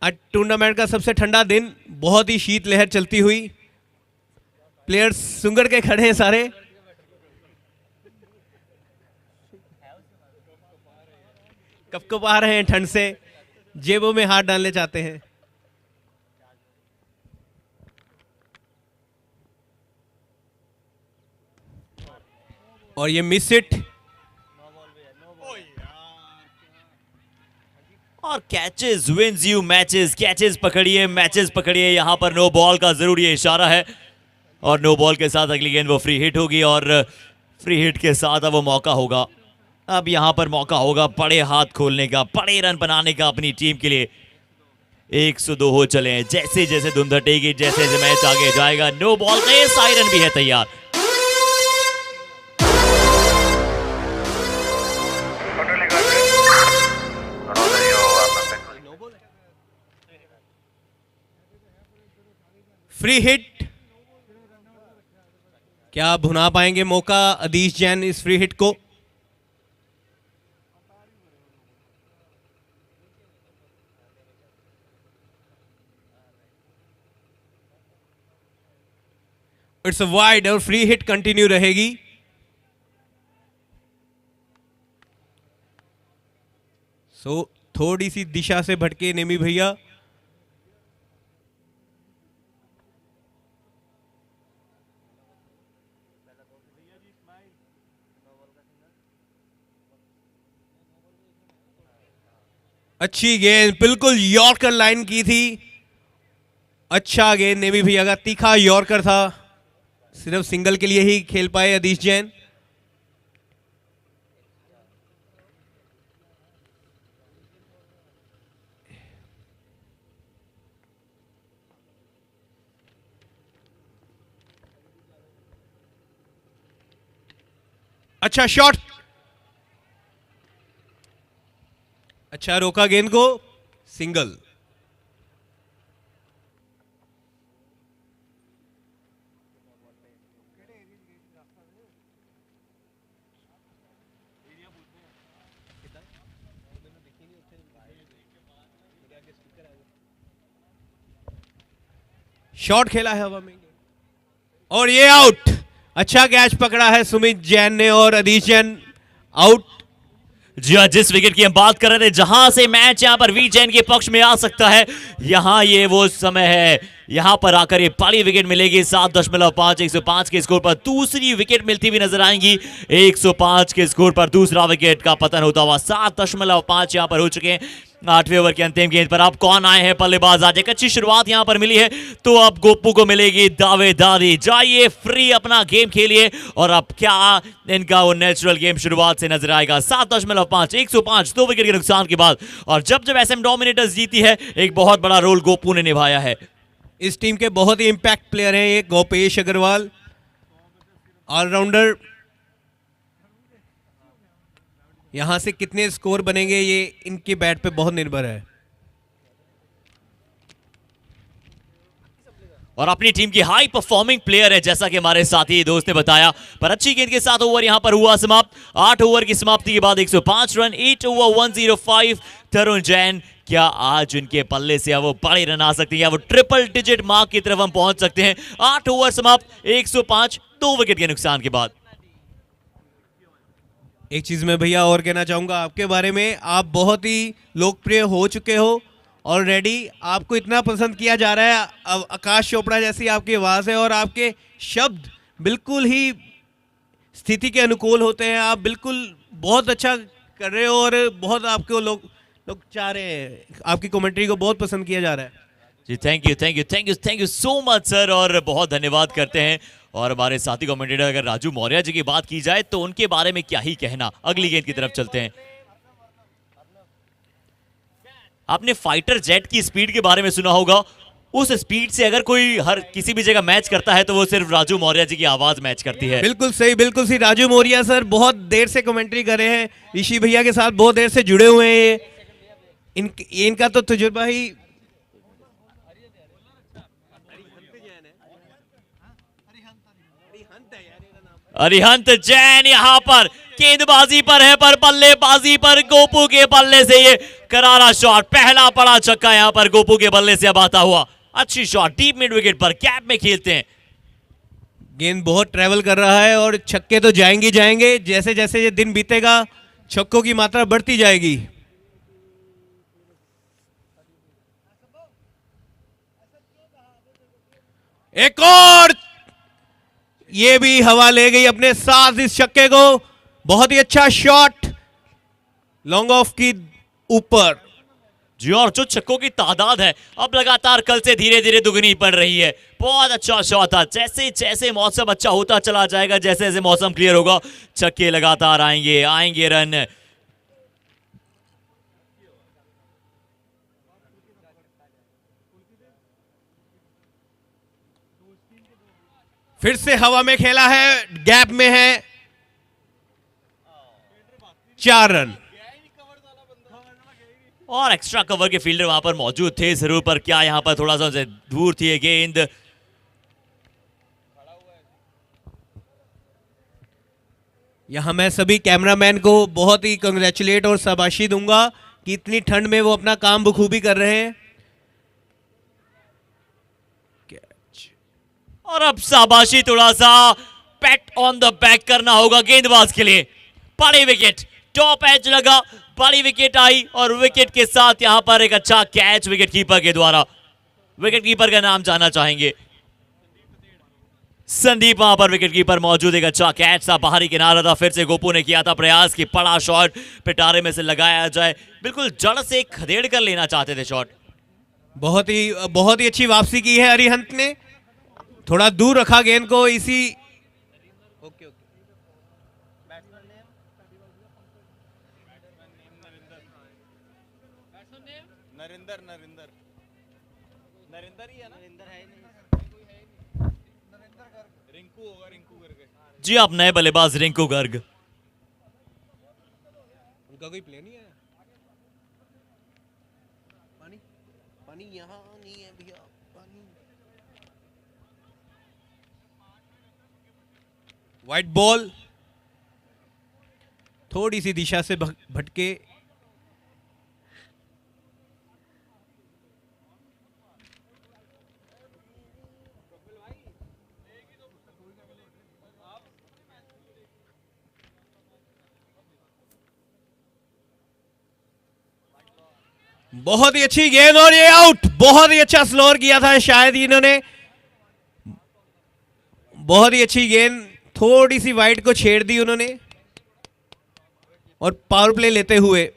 आज टूर्नामेंट का सबसे ठंडा दिन, बहुत ही शीत लहर चलती हुई। प्लेयर्स सुंगड़ के खड़े हैं सारे। कप आ रहे हैं ठंड से, जेबों में हाथ डालने चाहते हैं। और ये मिस इट। और catches wins you matches, catches पकड़िए, मैचेस पकड़िए। यहां पर नो बॉल का जरूर ये इशारा है, और नो बॉल के साथ अगली गेंद वो फ्री हिट होगी, और फ्री हिट के साथ अब वो मौका होगा। अब यहां पर मौका होगा बड़े हाथ खोलने का, बड़े रन बनाने का अपनी टीम के लिए। 102 हो चले हैं। जैसे जैसे धुंध हटेगी, जैसे जैसे मैच आगे जाएगा, नो बॉल का ये साइरन भी है तैयार। फ्री हिट, क्या भुना पाएंगे मौका अदीश जैन इस फ्री हिट को? इट्स अ वाइड, और फ्री हिट कंटिन्यू रहेगी। सो थोड़ी सी दिशा से भटके नेमी भैया। अच्छी गेंद, बिल्कुल यॉर्कर लाइन की थी। अच्छा गेंद नेमी भैया का, तीखा यॉर्कर था। सिर्फ सिंगल के लिए ही खेल पाए अदीश जैन। अच्छा शॉट, अच्छा रोका गेंद को, सिंगल। शॉट खेला है हवा में, और ये आउट। अच्छा कैच पकड़ा है सुमित जैन ने, और अदीश जैन आउट। जी हाँ, जिस विकेट की हम बात कर रहे थे, जहां से मैच यहां पर वी जैन के पक्ष में आ सकता है, यहां ये वो समय है। यहां पर आकर ये बड़ी विकेट मिलेगी। 7.5 105 के स्कोर पर दूसरी विकेट मिलती हुई नजर आएंगी। 105 के स्कोर पर दूसरा विकेट का पतन होता हुआ। 7.5 यहां पर हो चुके हैं। 8वें ओवर की अंतिम गेंद पर अब कौन आए हैं बल्लेबाज? आज एक अच्छी शुरुआत यहां पर मिली है, तो अब गोपू को मिलेगी दावेदारी। जाइए फ्री अपना गेम खेलिए, और अब क्या इनका वो नेचुरल गेम शुरुआत से नजर आएगा। 7.5 105 2 विकेट के नुकसान के बाद, और जब जब एसएम डोमिनेटर्स जीती है, एक बहुत बड़ा रोल गोपू ने निभाया है। इस टीम के बहुत ही इंपैक्ट प्लेयर हैं ये गोपेश अग्रवाल, ऑलराउंडर। यहां से कितने स्कोर बनेंगे ये इनके बैट पे बहुत निर्भर है। और अपनी टीम की हाई परफॉर्मिंग प्लेयर है, जैसा कि हमारे साथी दोस्त ने बताया। पर अच्छी गेंद के साथ ओवर यहां पर हुआ समाप्त। 8 ओवर की समाप्ति के बाद 105 रन, 8 ओवर 105। तरुण जैन, क्या आज उनके पल्ले से वो बड़े रन आ सकते हैं, या वो ट्रिपल डिजिट मार्क की तरफ हम पहुंच सकते हैं? 8 ओवर समाप्त, 105 2 विकेट के नुकसान के बाद। एक चीज मैं भैया और कहना चाहूंगा आपके बारे में, आप बहुत ही लोकप्रिय हो चुके हो ऑलरेडी। आपको इतना पसंद किया जा रहा है, अब आकाश चोपड़ा जैसी आपकी आवाज है, और आपके शब्द बिल्कुल ही स्थिति के अनुकूल होते हैं। आप बिल्कुल बहुत अच्छा कर रहे हो, और बहुत आपको लोग चाह रहे हैं, आपकी कमेंट्री को बहुत पसंद किया जा रहा है। जी thank you so much sir, और बहुत धन्यवाद करते हैं। और हमारे साथी कमेंटेटर अगर राजू मौर्य जी की बात की जाए, तो उनके बारे में क्या ही कहना। अगली गेंद की तरफ चलते हैं। आपने फाइटर जेट की स्पीड के बारे में सुना होगा। उस स्पीड से अगर कोई हर किसी भी जगह मैच करता है, तो वो सिर्फ राजू मौर्य जी की आवाज मैच करती है। बिल्कुल सही, बिल्कुल सही। राजू मौर्य सर बहुत देर से कमेंट्री कर रहे हैं, ऋषि भैया के साथ बहुत देर से जुड़े हुए हैं। इनका तो तजुर्बा ही। अरिहंत जैन यहाँ पर गेंदबाजी पर है, पर बल्लेबाजी पर गोपू के बल्ले से ये करारा शॉट, पहला बड़ा छक्का यहाँ पर गोपू के बल्ले से अब आता हुआ। अच्छी शॉट डीप मिड विकेट पर, गैप में खेलते हैं। गेंद बहुत ट्रेवल कर रहा है और छक्के तो जाएंगे जाएंगे, जैसे जैसे ये दिन बीतेगा छक्कों की मात्रा बढ़ती जाएगी। एक और, ये भी हवा ले गई अपने साथ इस छक्के को। बहुत ही अच्छा शॉट लॉन्ग ऑफ की ऊपर। जी, और जो छक्कों की तादाद है अब लगातार कल से धीरे धीरे दुगनी पड़ रही है। बहुत अच्छा शॉट था। जैसे जैसे मौसम अच्छा होता चला जाएगा, जैसे जैसे मौसम क्लियर होगा, छक्के लगातार आएंगे आएंगे रन। फिर से हवा में खेला है, गैप में है, 4 रन। और एक्स्ट्रा कवर के फील्डर वहां पर मौजूद थे जरूर, पर क्या यहां पर थोड़ा सा दूर थी ये गेंद। यहां मैं सभी कैमरामैन को बहुत ही कंग्रेचुलेट और शाबाशी दूंगा कि इतनी ठंड में वो अपना काम बखूबी कर रहे हैं। और अब शाबाशी थोड़ा सा पैट ऑन द बैक करना होगा गेंदबाज के लिए। बड़ी विकेट, टॉप एज लगा, बड़ी विकेट आई और विकेट के साथ यहां पर एक अच्छा कैच विकेट कीपर के द्वारा। विकेट कीपर का नाम जानना चाहेंगे। संदीप वहां पर विकेट कीपर मौजूद, एक अच्छा कैच था, बाहरी किनारा था। फिर से गोपू ने किया था प्रयास कि बड़ा शॉट पिटारे में से लगाया जाए, बिल्कुल जड़ से खदेड़ कर लेना चाहते थे शॉट। बहुत ही अच्छी वापसी की है अरिहंत ने, थोड़ा दूर रखा गेंद को इसी। जी, आप नए बल्लेबाज रिंकू गर्ग। उनका कोई प्ले नहीं है। पानी यहाँ नहीं है भैया, पानी। वाइट बॉल थोड़ी सी दिशा से भटके। बहुत ही अच्छी गेंद और ये आउट। बहुत ही अच्छा स्लोअर किया था शायद इन्होंने। बहुत ही अच्छी गेंद, थोड़ी सी वाइड को छेड़ दी उन्होंने और पावर प्ले लेते हुए।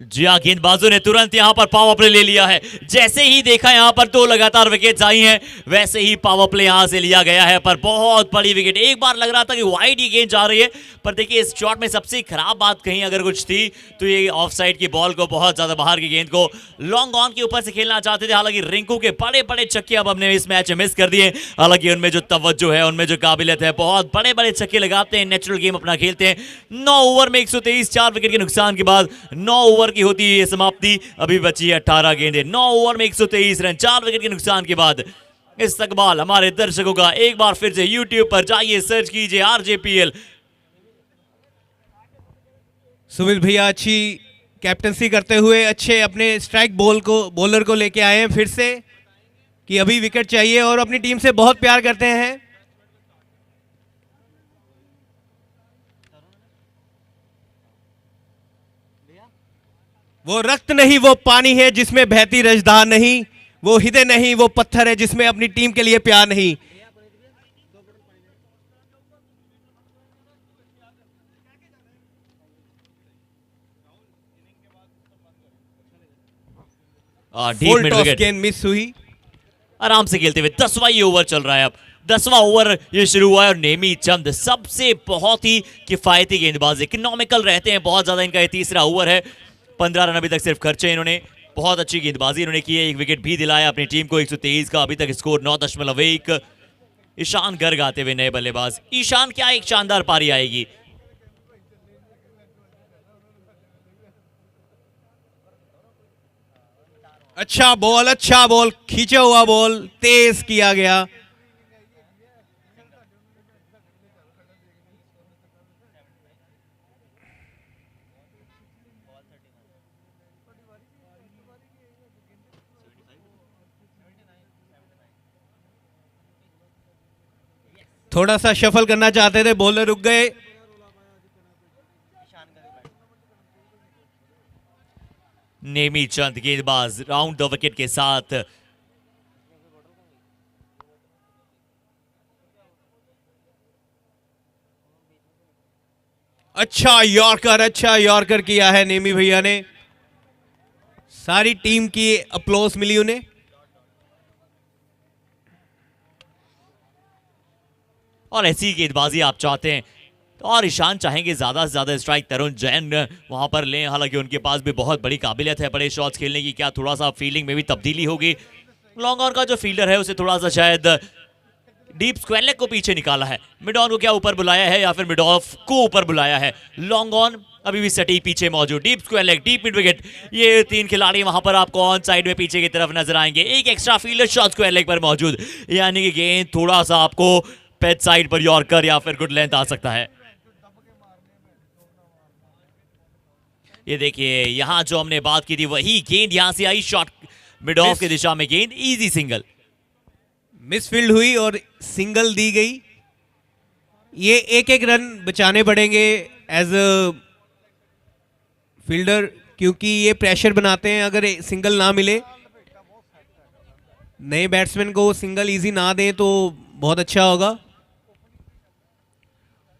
जी हाँ, गेंदबाजों ने तुरंत यहां पर पावर प्ले ले लिया है। जैसे ही देखा यहां पर 2 लगातार विकेट्स आई हैं, वैसे ही पावर प्ले यहां से लिया गया है। पर बहुत बड़ी विकेट, एक बार लग रहा था कि वाइड ही गेंद जा रही है, पर देखिए इस शॉट में सबसे खराब बात कहीं अगर कुछ थी तो ये ऑफ साइड की बॉल को, बहुत ज्यादा बाहर की गेंद को लॉन्ग ऑन के ऊपर से खेलना चाहते थे। हालांकि रिंकू के बड़े बड़े छक्के अब हमने इस मैच में मिस कर दिए। हालांकि उनमें जो तवज्जो है, उनमें जो काबिलियत है, बहुत बड़े बड़े छक्के लगाते हैं, नेचुरल गेम अपना खेलते हैं। 9 ओवर में 123, 4 विकेट के नुकसान के बाद 9 ओवर की होती है समाप्ति। अभी बची है 18 गेंदें। 9 ओवर में 123 रन, 4 विकेट के नुकसान के बाद इस्तकबाल हमारे दर्शकों का। एक बार फिर से यूट्यूब पर जाइए, सर्च कीजिए RJPL। सुमित भैया अच्छी कैप्टनसी करते हुए अच्छे अपने स्ट्राइक बॉलर को लेके आए हैं फिर से कि अभी विकेट चाहिए, और अपनी टीम से बहुत प्यार करते हैं। वो रक्त नहीं वो पानी है जिसमें बहती रजधार नहीं, वो हृदय नहीं वो पत्थर है जिसमें अपनी टीम के लिए प्यार नहीं। फुल टॉस गेंद मिस हुई। आराम से खेलते हुए 10वां ये ओवर चल रहा है। अब 10वां ओवर ये शुरू हुआ है और नेमी चंद सबसे बहुत ही किफायती गेंदबाज, इकोनॉमिकल रहते हैं बहुत ज्यादा। इनका ये 3रा ओवर है, 15 रन अभी तक सिर्फ खर्चे इन्होंने। बहुत अच्छी गेंदबाजी इन्होंने की है, 1 विकेट भी दिलाया अपनी टीम को। 123 का अभी तक स्कोर 9.1। ईशान गर्ग आते हुए नए बल्लेबाज। ईशान, क्या एक शानदार पारी आएगी। अच्छा बॉल, खींचा हुआ बॉल तेज किया गया। थोड़ा सा शफल करना चाहते थे, बॉलर रुक गए। नेमी चंद गेंदबाज राउंड द विकेट के साथ। अच्छा यॉर्कर किया है नेमी भैया ने। सारी टीम की अप्लॉज मिली उन्हें। और ऐसी गेंदबाजी आप चाहते हैं और ईशान चाहेंगे ज्यादा से ज्यादा स्ट्राइक तरुण जैन वहां पर लें। हालांकि उनके पास भी बहुत बड़ी काबिलियत है बड़े शॉट्स खेलने की। क्या थोड़ा सा फील्डिंग में भी तब्दीली होगी? लॉन्ग ऑन का जो फील्डर है उसे थोड़ा सा शायद डीप स्क्वायर लेग को पीछे निकाला है। मिड ऑन को क्या ऊपर बुलाया है या फिर मिड ऑफ को ऊपर बुलाया है? लॉन्ग ऑन अभी भी सटी पीछे मौजूद। Deep square leg, deep mid wicket, ये 3 खिलाड़ी वहां पर आपको ऑन साइड में पीछे की तरफ नजर आएंगे। एक extra fielder short square leg पर मौजूद, यानी कि गेंद थोड़ा सा आपको पेच साइड पर यॉर्कर या फिर गुड लेंथ आ सकता है। ये देखिए यहां जो हमने बात की थी वही गेंद यहां से आई, शॉट मिड ऑफ की दिशा में गेंद, इजी सिंगल। मिसफील्ड हुई और सिंगल दी गई। ये एक रन बचाने पड़ेंगे एज अ फील्डर, क्योंकि ये प्रेशर बनाते हैं। अगर सिंगल ना मिले, नए बैट्समैन को सिंगल इजी ना दें तो बहुत अच्छा होगा।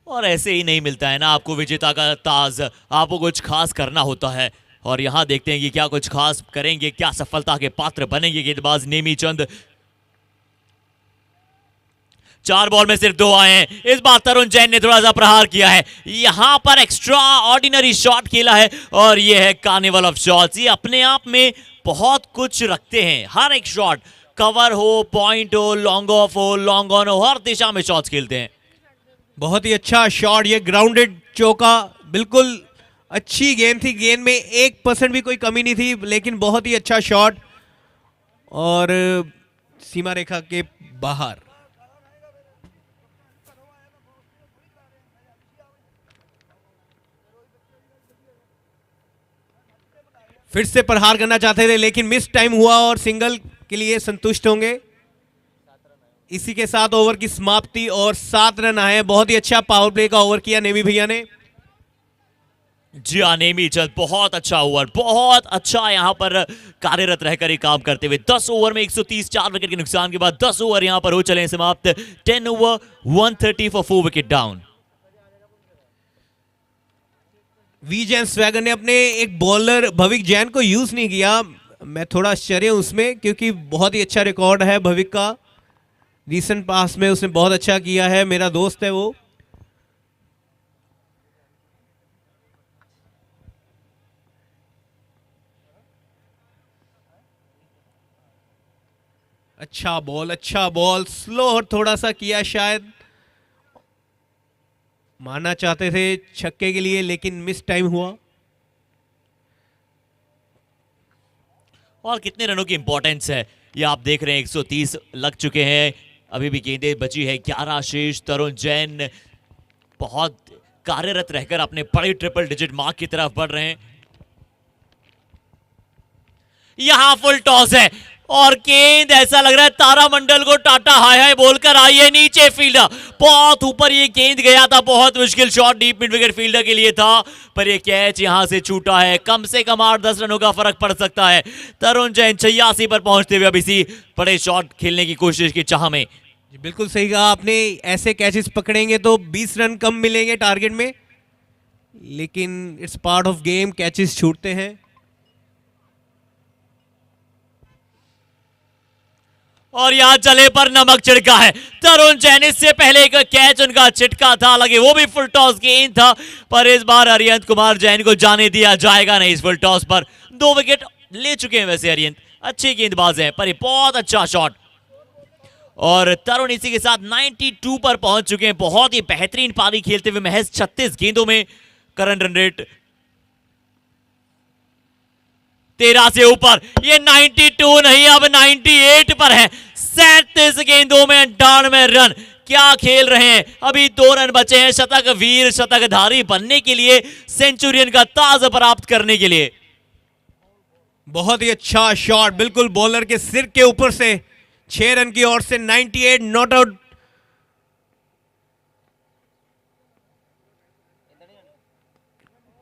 और ऐसे ही नहीं मिलता है ना आपको विजेता का ताज, आपको कुछ खास करना होता है। और यहां देखते हैं कि क्या कुछ खास करेंगे, क्या सफलता के पात्र बनेंगे गेंदबाज नेमी चंद। 4 बॉल में सिर्फ 2 आए हैं। इस बार तरुण जैन ने थोड़ा सा प्रहार किया है, यहां पर एक्स्ट्रा ऑर्डिनरी शॉट खेला है और ये है कार्निवल ऑफ शॉट्स। ये अपने आप में बहुत कुछ रखते हैं। हर एक शॉट, कवर हो, पॉइंट हो, लॉन्ग ऑफ हो, लॉन्ग ऑन हो, हर दिशा में शॉट्स खेलते हैं। बहुत ही अच्छा शॉट, ये ग्राउंडेड चौका, बिल्कुल अच्छी गेंद थी। गेंद में 1% भी कोई कमी नहीं थी, लेकिन बहुत ही अच्छा शॉट और सीमा रेखा के बाहर। फिर से प्रहार करना चाहते थे लेकिन मिस टाइम हुआ और सिंगल के लिए संतुष्ट होंगे। इसी के साथ ओवर की समाप्ति और 7 रन आए। बहुत ही अच्छा पावर प्ले का ओवर किया नेमी भैया ने। जी हाँ, नेमी चंद बहुत अच्छा ओवर, बहुत अच्छा यहां पर कार्यरत रहकर काम करते हुए 10 ओवर में 130, 4 विकेट के नुकसान के बाद 10 ओवर यहां पर हो चले समाप्त। 10 over 130 for 4 wicket down. V Jain swagger ने अपने एक बॉलर भविक जैन को यूज नहीं किया। मैं थोड़ा आश्चर्य हूं उसमें, क्योंकि बहुत ही अच्छा रिकॉर्ड है भविक का। रीसेंट पास में उसने बहुत अच्छा किया है, मेरा दोस्त है वो। अच्छा बॉल स्लो और थोड़ा सा किया, शायद मारना चाहते थे छक्के के लिए लेकिन मिस टाइम हुआ। और कितने रनों की इंपॉर्टेंस है ये आप देख रहे हैं। 130 लग चुके हैं, अभी भी गेंदें बची है 11 शेष। तरुण जैन बहुत कार्यरत रहकर अपने बड़े ट्रिपल डिजिट मार्क की तरफ बढ़ रहे हैं। यहां फुल टॉस है और गेंद ऐसा लग रहा है तारामंडल को टाटा हाय हाय बोलकर आई है। नीचे फील्डर बहुत ऊपर ये गेंद गया था, बहुत मुश्किल shot deep mid wicket fielder के लिए था, पर ये कैच यहां से छूटा है। कम से कम 8-10 रनों का फर्क पड़ सकता है। तरुण जैन 86 पर पहुंचते हुए अब इसी बड़े शॉट खेलने की कोशिश की चाह में। बिल्कुल सही कहा आपने, ऐसे कैचेस पकड़ेंगे तो 20 रन कम मिलेंगे टारगेट में, लेकिन it's part of game, catches छूटते हैं। और यहां जले पर नमक छिड़का है तरुण जैन। इससे पहले एक कैच उनका छिटका था, हालांकि वो भी फुल टॉस गेंद था, पर इस बार अरियंत कुमार जैन को जाने दिया जाएगा नहीं इस फुल टॉस पर। 2 विकेट ले चुके हैं वैसे अरियंत, अच्छे गेंदबाज हैं, पर ये बहुत अच्छा शॉट। और तरुण इसी के साथ 92 पर पहुंच चुके हैं। बहुत ही बेहतरीन पारी खेलते हुए महज 36 गेंदों में करंट रन रेट 13 से ऊपर। ये 92 नहीं अब 98 पर है। 37 गेंदों में 98 रन। क्या खेल रहे हैं। अभी 2 रन बचे हैं शतक वीर शतकधारी बनने के लिए, सेंचुरियन का ताज प्राप्त करने के लिए। बहुत ही अच्छा शॉट, बिल्कुल बॉलर के सिर के ऊपर से 6 रन की ओर से 98 नॉट आउट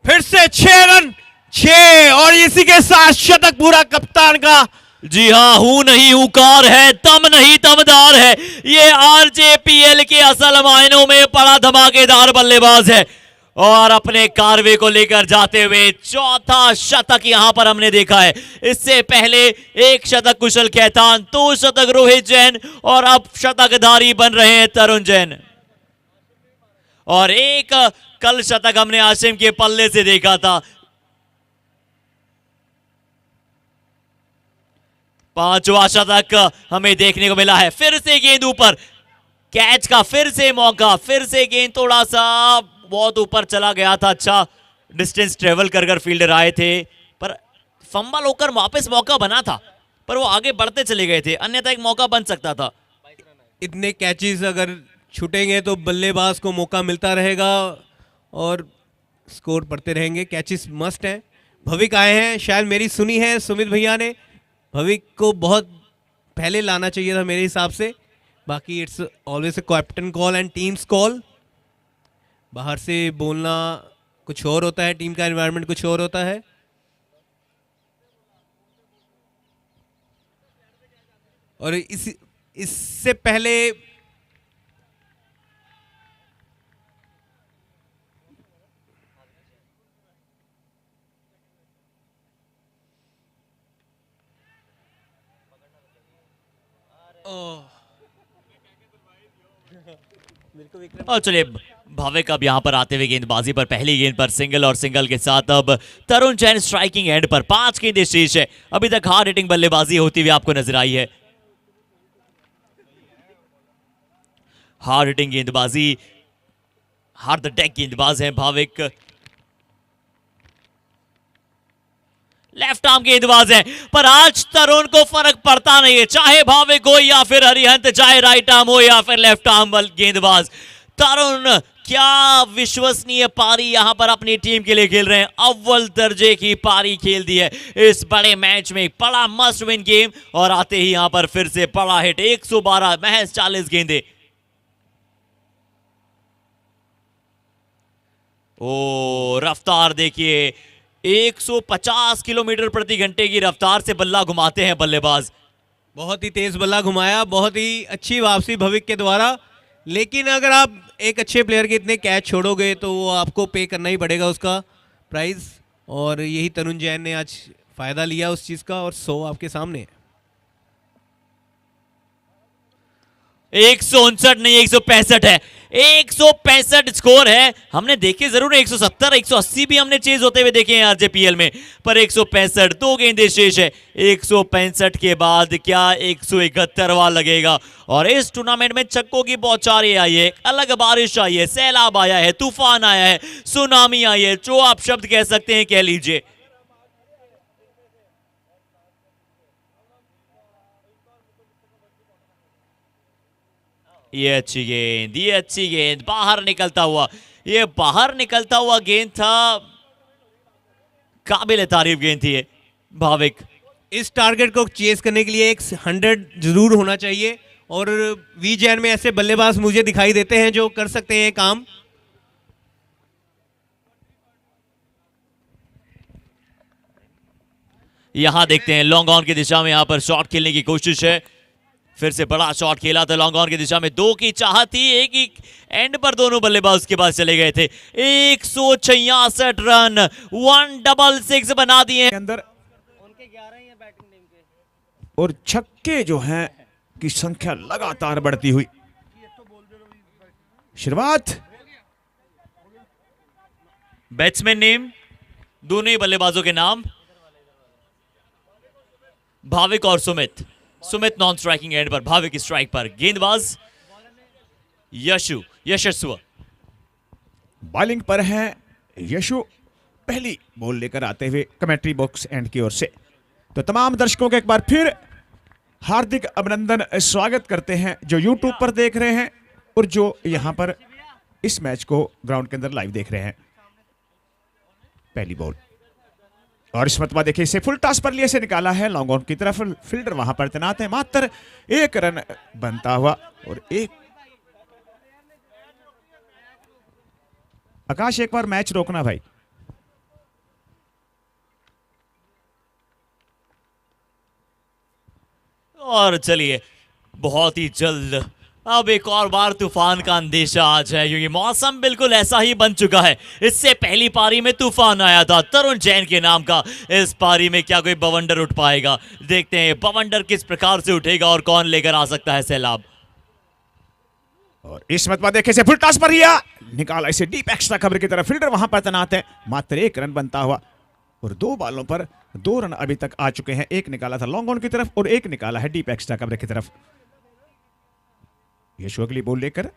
फिर से 6 रन, 6, और इसी के साथ शतक पूरा कप्तान का। जी हाँ, हूं नहीं हुकार है, तम नहीं तमदार है, ये आरजेपीएल के असल मायनों में बड़ा धमाकेदार बल्लेबाज है और अपने कारवे को लेकर जाते हुए चौथा शतक यहां पर हमने देखा है। इससे पहले एक शतक कुशल खेतान, 2 शतक रोहित जैन और अब शतकधारी बन रहे हैं तरुण जैन। और एक कल शतक हमने आशिम के पल्ले से देखा था। 5वां शतक हमें देखने को मिला है। फिर से गेंद ऊपर, कैच का फिर से मौका, फिर से गेंद थोड़ा सा बहुत ऊपर चला गया था। अच्छा डिस्टेंस ट्रेवल कर फील्डर आए थे, पर फंबल होकर वापस मौका बना था, पर वो आगे बढ़ते चले गए थे, अन्यथा एक मौका बन सकता था। इतने कैचेस अगर छूटेंगे तो बल्लेबाज को मौका मिलता रहेगा और स्कोर पड़ते रहेंगे। कैचेस मस्ट हैं। भविक आए हैं, शायद मेरी सुनी है सुमित भैया ने, भविक को बहुत पहले लाना चाहिए था मेरे हिसाब से। बाकी it's always a captain call and teams call. बाहर से बोलना कुछ और होता है, टीम का एनवायरनमेंट कुछ और होता है। और इससे पहले और चलिए भाविक अब यहां पर आते हुए गेंदबाजी पर, पहली गेंद पर सिंगल और सिंगल के साथ अब तरुण जैन स्ट्राइकिंग एंड पर। 5 गेंदें शेष है। अभी तक हार्ड हिटिंग बल्लेबाजी होती हुई आपको नजर आई है। हार्ड हिटिंग गेंदबाजी, हार्ड द डेक गेंदबाज है भाविक। लेफ्ट आर्म गेंदबाज है, पर आज तरुण को फर्क पड़ता नहीं है, चाहे भाविक हो या फिर हरिहंत, चाहे राइट आर्म हो या फिर लेफ्ट आर्म गेंदबाज। तरुण क्या विश्वसनीय पारी यहां पर अपनी टीम के लिए खेल रहे हैं। अव्वल दर्जे की पारी खेल दी है इस बड़े मैच में। बड़ा मस्ट विन गेम और आते ही यहां पर फिर से बड़ा हिट। 112 महज 40 गेंदे। ओ रफ्तार देखिए, 150 किलोमीटर प्रति घंटे की रफ्तार से बल्ला घुमाते हैं बल्लेबाज। बहुत ही तेज बल्ला घुमाया, बहुत ही अच्छी वापसी भविक के द्वारा। लेकिन अगर आप एक अच्छे प्लेयर के इतने कैच छोड़ोगे तो वो आपको पे करना ही पड़ेगा उसका प्राइस, और यही तरुण जैन ने आज फायदा लिया उस चीज का। और 100 आपके सामने है। 159 नहीं 165 है, 165 स्कोर है। हमने देखे जरूर 170 180 भी हमने चेज होते हुए देखे हैं आरजेपीएल में, पर 165 2 गेंदें शेष है। 165 के बाद क्या 171वां लगेगा। और इस टूर्नामेंट में छक्कों की बौछारें आई है, अलग बारिश आई है, सैलाब आया है, तूफान आया है, सुनामी आई है, जो आप शब्द कह सकते हैं कह लीजिए। ये अच्छी गेंद, ये अच्छी गेंद, बाहर निकलता हुआ, ये बाहर निकलता हुआ गेंद था, काबिल तारीफ गेंद थी ये भाविक। इस टारगेट को चेस करने के लिए एक 100 जरूर होना चाहिए, और वी जैन में ऐसे बल्लेबाज मुझे दिखाई देते हैं जो कर सकते हैं काम। यहां देखते हैं लॉन्ग ऑन की दिशा में, यहां पर शॉट खेलने की कोशिश है। फिर से बड़ा शॉट खेला था लॉन्ग ऑन की दिशा में, 2 की चाहत थी, एक ही एंड पर दोनों बल्लेबाज के पास चले गए थे। 166 रन, 166 बना दिए अंदर, और छक्के जो हैं की संख्या लगातार बढ़ती हुई। शुरुआत बैट्समैन नेम, दोनों ही बल्लेबाजों के नाम भाविक और Sumit. Sumit non striking and पर, भाविक स्ट्राइक पर। गेंदबाज यशस्व बॉलिंग पर है यशु, पहली बॉल लेकर आते हुए कमेंट्री बॉक्स एंड की ओर से। तो तमाम दर्शकों का एक बार फिर हार्दिक अभिनंदन, स्वागत करते हैं जो यूट्यूब पर देख रहे हैं और जो यहां पर इस मैच को ग्राउंड के अंदर लाइव देख रहे हैं। पहली बॉल और इस मरतबा देखिए इसे फुल टॉस पर लिए से निकाला है लॉन्ग ऑन की तरफ। फील्डर वहां पर तैनात है, मात्र 1 रन बनता हुआ। और एक आकाश, एक बार मैच रोकना भाई, और चलिए बहुत ही जल्द अब एक और बार तूफान का अंदेशा आज है, क्योंकि मौसम बिल्कुल ऐसा ही बन चुका है। इससे पहली पारी में तूफान आया था तरुण जैन के नाम का। इस पारी में क्या कोई बवंडर उठ पाएगा? देखते हैं बवंडर किस प्रकार से उठेगा और कौन लेकर आ सकता है सैलाब। और इस मत देखे से फुल टॉस पर रिया निकाला इसे डीप एक्स्ट्रा कवर की तरफ। फील्डर वहां पर तैनात है। मात्र 1 रन बनता हुआ और 2 बालों पर 2 रन अभी तक आ चुके हैं। 1 निकाला था लॉन्ग ऑन की तरफ और 1 निकाला है डीप एक्स्ट्रा कवर की तरफ। यशु अगली बॉल लेकर,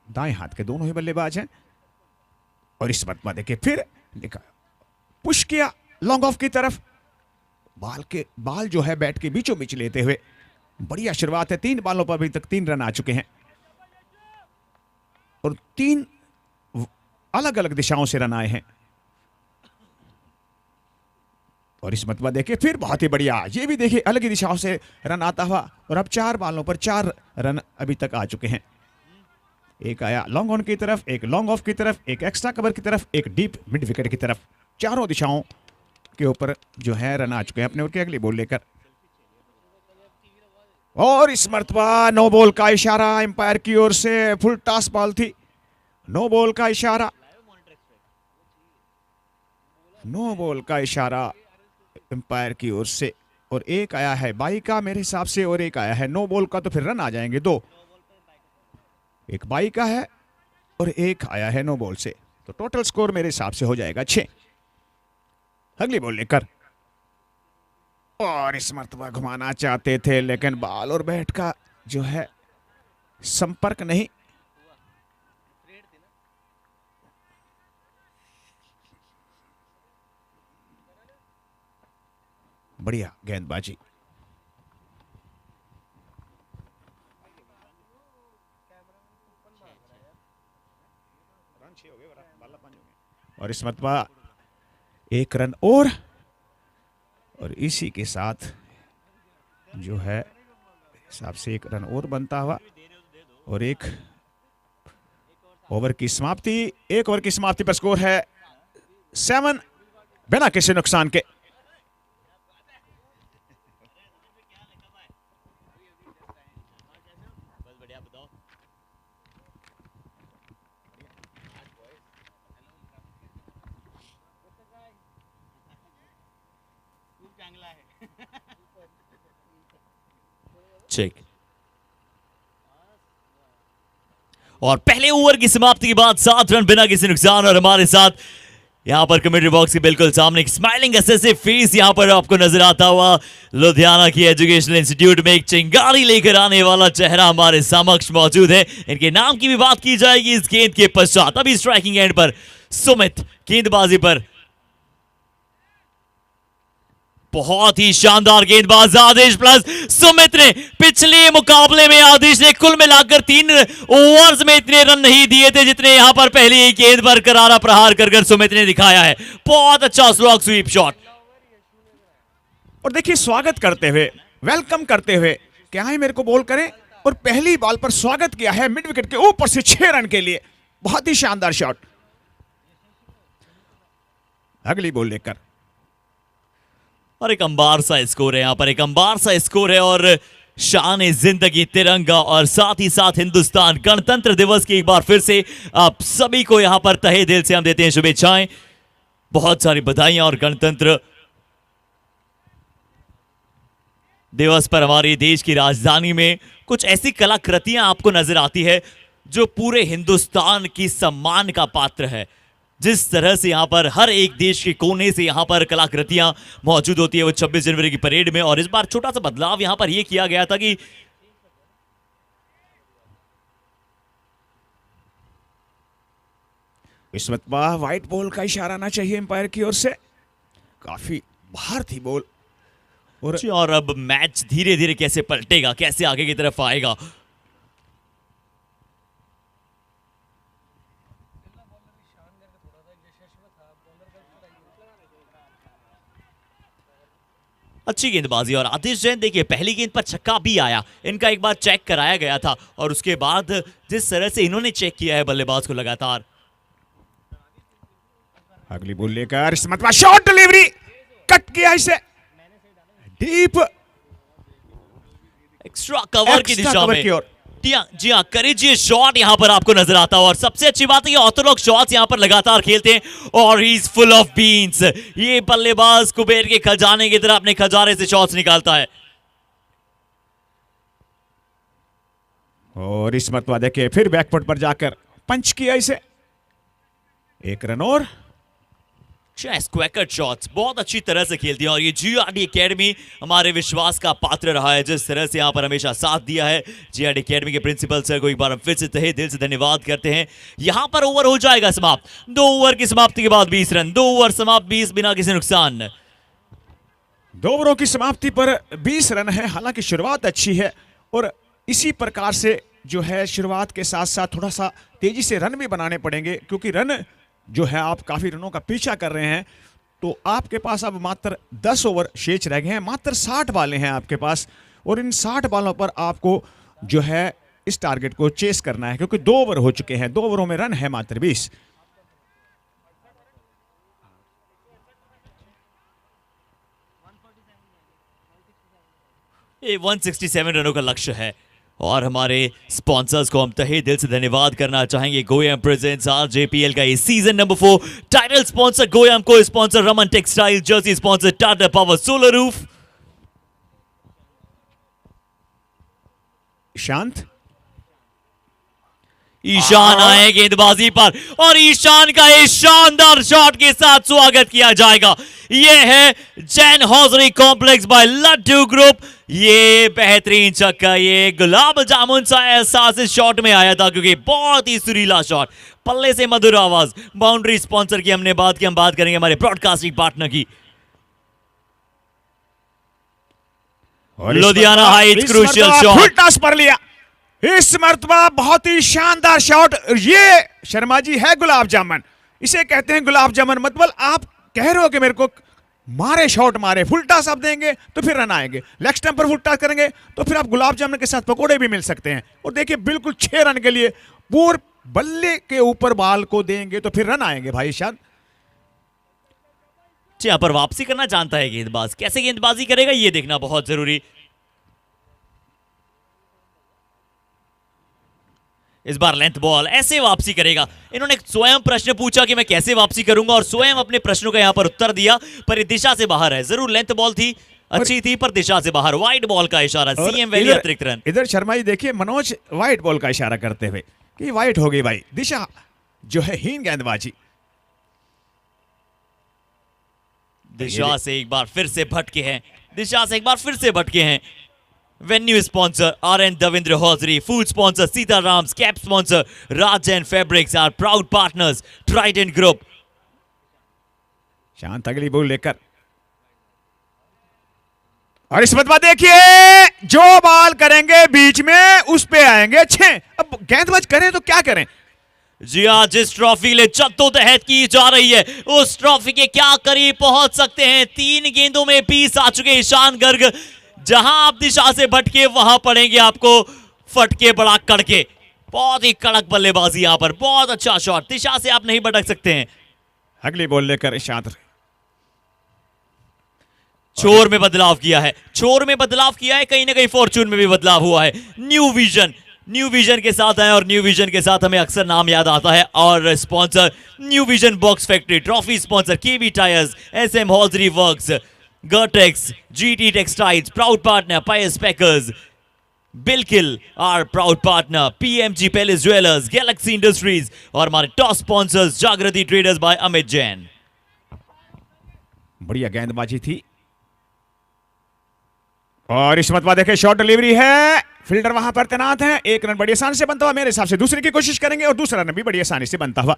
दाएं हाथ के दोनों ही बल्लेबाज हैं। और इस मत देखिए फिर पुश किया लॉन्ग ऑफ की तरफ। बाल जो है बैट के बीचों बीच लेते हुए बढ़िया शुरुआत है। 3 बालों पर अभी तक 3 रन आ चुके हैं और 3 अलग अलग दिशाओं से रन आए हैं। और इस मतबा देखिए फिर बहुत ही बढ़िया, ये भी देखिए अलग ही दिशाओं से रन आता हुआ। और अब 4 बालों पर 4 रन अभी तक आ चुके हैं। एक आया लॉन्ग ऑन की तरफ, एक लॉन्ग ऑफ की तरफ, एक एक्स्ट्रा कवर की तरफ, एक डीप मिड विकेट की तरफ। चारों दिशाओं के ऊपर जो है रन आ चुके हैं अपने ओर की अगली बॉल लेकर। और इस मर्तबा नो बॉल का इशारा एम्पायर की ओर से। फुल टॉस बॉल थी, नो बॉल का इशारा, नो बॉल का इशारा एम्पायर की ओर से। और एक आया है बाई का मेरे हिसाब से और एक आया है नो बॉल का, तो फिर रन आ जाएंगे 2। एक बाई का है और एक आया है नो बॉल से, तो टोटल स्कोर मेरे हिसाब से हो जाएगा 6। अगली बॉल लेकर और इस मर्तबा घुमाना चाहते थे लेकिन बॉल और बैट का जो है संपर्क नहीं। बढ़िया गेंदबाजी। और इस मर्तबा 1 रन और इसी के साथ जो है हिसाब से 1 रन और बनता हुआ और 1 ओवर की समाप्ति। 1 ओवर की समाप्ति पर स्कोर है 7 बिना किसी नुकसान के। चेक। और पहले ओवर की समाप्ति के बाद 7 रन बिना किसी नुकसान। और हमारे साथ यहां पर कमेंट्री बॉक्स के बिल्कुल सामने एक स्माइलिंग एसेसिव फेस यहां पर आपको नजर आता हुआ लुधियाना की एजुकेशनल इंस्टीट्यूट में एक चिंगारी लेकर आने वाला चेहरा हमारे समक्ष मौजूद है। इनके नाम की भी बात की जाएगी इस गेंद के पश्चात। अभी स्ट्राइकिंग एंड पर सुमित, गेंदबाजी पर बहुत ही शानदार गेंदबाज आदिश प्लस सुमित ने पिछले मुकाबले में आदिश ने कुल मिलाकर 3 ओवर्स में इतने रन नहीं दिए थे जितने यहां पर पहली गेंद पर करारा प्रहार कर सुमित ने दिखाया है। बहुत अच्छा स्लॉग स्वीप शॉट। और देखिए स्वागत करते हुए, वेलकम करते हुए कि आए मेरे को बॉल करें, और पहली बॉल पर स्वागत किया है मिड विकेट के ऊपर से 6 रन के लिए। बहुत ही शानदार शॉट। अगली बॉल लेकर और एक अंबार सा स्कोर है यहां पर, एक अंबार सा स्कोर है। और शान जिंदगी तिरंगा और साथ ही साथ हिंदुस्तान गणतंत्र दिवस की एक बार फिर से आप सभी को यहां पर तहे दिल से हम देते हैं शुभेच्छाएं, बहुत सारी बधाइयां। और गणतंत्र दिवस पर हमारे देश की राजधानी में कुछ ऐसी कलाकृतियां आपको नजर आती है जो पूरे हिंदुस्तान की सम्मान का पात्र है। जिस तरह से यहां पर हर एक देश के कोने से यहां पर कलाकृतियां मौजूद होती है वो 26 जनवरी की परेड में। और इस बार छोटा सा बदलाव यहां पर यह किया गया था कि इस वक्त व्हाइट बॉल का इशारा आना चाहिए एम्पायर की ओर से। काफी बाहर थी बॉल। और अब मैच धीरे धीरे कैसे पलटेगा, कैसे आगे की तरफ आएगा। अच्छी गेंदबाजी। और आतिश जैन देखिए पहली गेंद पर छक्का भी आया, इनका एक बार चेक कराया गया था और उसके बाद जिस तरह से इन्होंने चेक किया है बल्लेबाज को लगातार। अगली बॉल लेकर शॉट डिलीवरी, कट किया इसे डीप। एक्स्ट्रा कवर की एक्स्ट्रा दिशा कवर में। की ओर। जी हाँ, करेजियस शॉट यहाँ पर आपको नजर आता है और सबसे अच्छी बात है ये ऑर्थोडॉक्स शॉट्स यहाँ पर लगातार खेलते हैं और he is full of beans. ये बल्लेबाज कुबेर के खजाने की तरह अपने खजाने से शॉट्स निकालता है। और इस मरतबा देखिए फिर बैकफुट पर जाकर पंच किया इसे, एक रन और। चेस क्वैकर शॉट्स बहुत अच्छी तरह से खेलती है और ये जीआरडी एकेडमी हमारे विश्वास का पात्र रहा है, जिस तरह से यहाँ पर हमेशा साथ दिया है। जीआरडी एकेडमी के प्रिंसिपल सर को एक बार हम फिर से तहे दिल से धन्यवाद करते हैं। यहाँ पर ओवर हो जाएगा समाप्त, 2 ओवर की समाप्ति के बाद 20 रन, 2 ओवर समाप्त, 20 बिना किसी नुकसान। 2 ओवरों की समाप्ति पर 20 रन है। हालांकि शुरुआत अच्छी है और इसी प्रकार से जो है शुरुआत के साथ साथ थोड़ा सा तेजी से रन भी बनाने पड़ेंगे, क्योंकि रन जो है आप काफी रनों का पीछा कर रहे हैं। तो आपके पास अब मात्र 10 ओवर शेष रह गए हैं, मात्र 60 बालें हैं आपके पास और इन 60 बालों पर आपको जो है इस टारगेट को चेस करना है, क्योंकि 2 ओवर हो चुके हैं, 2 ओवरों में रन है मात्र 20। ये 167 रनों का लक्ष्य है और हमारे स्पॉन्सर्स को हम तहे दिल से धन्यवाद करना चाहेंगे। गोयम प्रेजेंट्स आरजेपीएल का ये सीजन नंबर 4, टाइटल स्पॉन्सर गोयम, को sponsor Raman textile, Jersey sponsor Tata power solar roof. शांत ईशान आए गेंदबाजी पर और ईशान का इस शानदार शॉट के साथ स्वागत किया जाएगा। ये है Jain hosiery complex by Laddu group. ये बेहतरीन छक्का, ये गुलाब जामुन सा एहसास इस शॉट में आया था, क्योंकि बहुत ही सुरीला शॉट, पल्ले से मधुर आवाज। बाउंड्री स्पॉन्सर की हमने बात की, हम बात करेंगे हमारे ब्रॉडकास्टिंग पार्टनर की, Ludhiana Heights. Crucial shot, full toss पर लिया इस मर्तबा, बहुत ही शानदार शॉट। ये शर्मा जी है गुलाब जामुन, इसे कहते हैं गुलाब जामुन। मतलब आप कह रहे हो कि मेरे को मारे शॉट मारे, फुल टॉस आप देंगे तो फिर रन आएंगे, लेग स्टंप पर फुल टॉस करेंगे तो फिर आप गुलाब जामुन के साथ पकोड़े भी मिल सकते हैं। और देखिए बिल्कुल 6 रन के लिए पूरे बल्ले के ऊपर बाल को देंगे तो फिर रन आएंगे भाई शान। यहाँ पर वापसी करना जानता है गेंदबाज, कैसे गेंदबाजी करेगा ये देखना बहुत जरूरी। इस बार लेंथ बॉल, ऐसे वापसी करेगा। इन्होंने स्वयं प्रश्न पूछा कि मैं कैसे वापसी करूंगा और स्वयं अपने प्रश्नों का यहां पर उत्तर दिया, पर ये दिशा से बाहर है। जरूर लेंथ बॉल थी, अच्छी थी, पर दिशा से बाहर। वाइड बॉल का इशारा, सीएम वैली अतिरिक्त रन। इधर शर्मा जी देखिए मनोज वाइट बॉल का इशारा करते हुए कि वाइट हो गई भाई, दिशा जो है हीन गेंदबाजी। दिशा से एक बार फिर से भटके हैं, दिशा से एक बार फिर से भटके हैं। Venue sponsor RN Davindra Hosri, food sponsor Sitarams, cap sponsor Raj and fabrics, are proud partners Trident group. शांत अगली बॉल लेकर और इस मतवा देखिए जो बॉल करेंगे बीच में उस पे आएंगे 6। अब गेंदबाज करें तो क्या करें। जी हाँ, जिस ट्रॉफी के लिए जद्दोजहद की जा रही है उस ट्रॉफी के क्या करीब पहुंच सकते हैं। 3 गेंदों में 20 आ चुके ईशान गर्ग। जहां आप दिशा से भटके वहां पड़ेंगे आपको फटके, बड़ा कड़के। बहुत ही कड़क बल्लेबाजी यहां पर, बहुत अच्छा शॉट। दिशा से आप नहीं भटक सकते हैं। अगली बॉल लेकर शांत छोर में बदलाव किया है, छोर में बदलाव किया है, कहीं ना कहीं फॉर्चून में भी बदलाव हुआ है। न्यू विजन के साथ आए और न्यू विजन के साथ हमें अक्सर नाम याद आता है। और sponsor new vision box factory, trophy sponsor KV tyres, SM hosiery works, Gartex, GT textiles, proud partner Payas packers, बिल्किल आर proud partner PMG palace jewellers, galaxy industries और हमारे top sponsors Jagriti traders by Amit Jain. बढ़िया गेंदबाजी थी और इस मतवा देखे शॉर्ट डिलीवरी है, फील्डर वहां पर तैनात है। 1 रन बड़ी आसानी से बनता हुआ, मेरे हिसाब से दूसरे की कोशिश करेंगे और दूसरा रन भी बड़ी आसानी से बनता हुआ।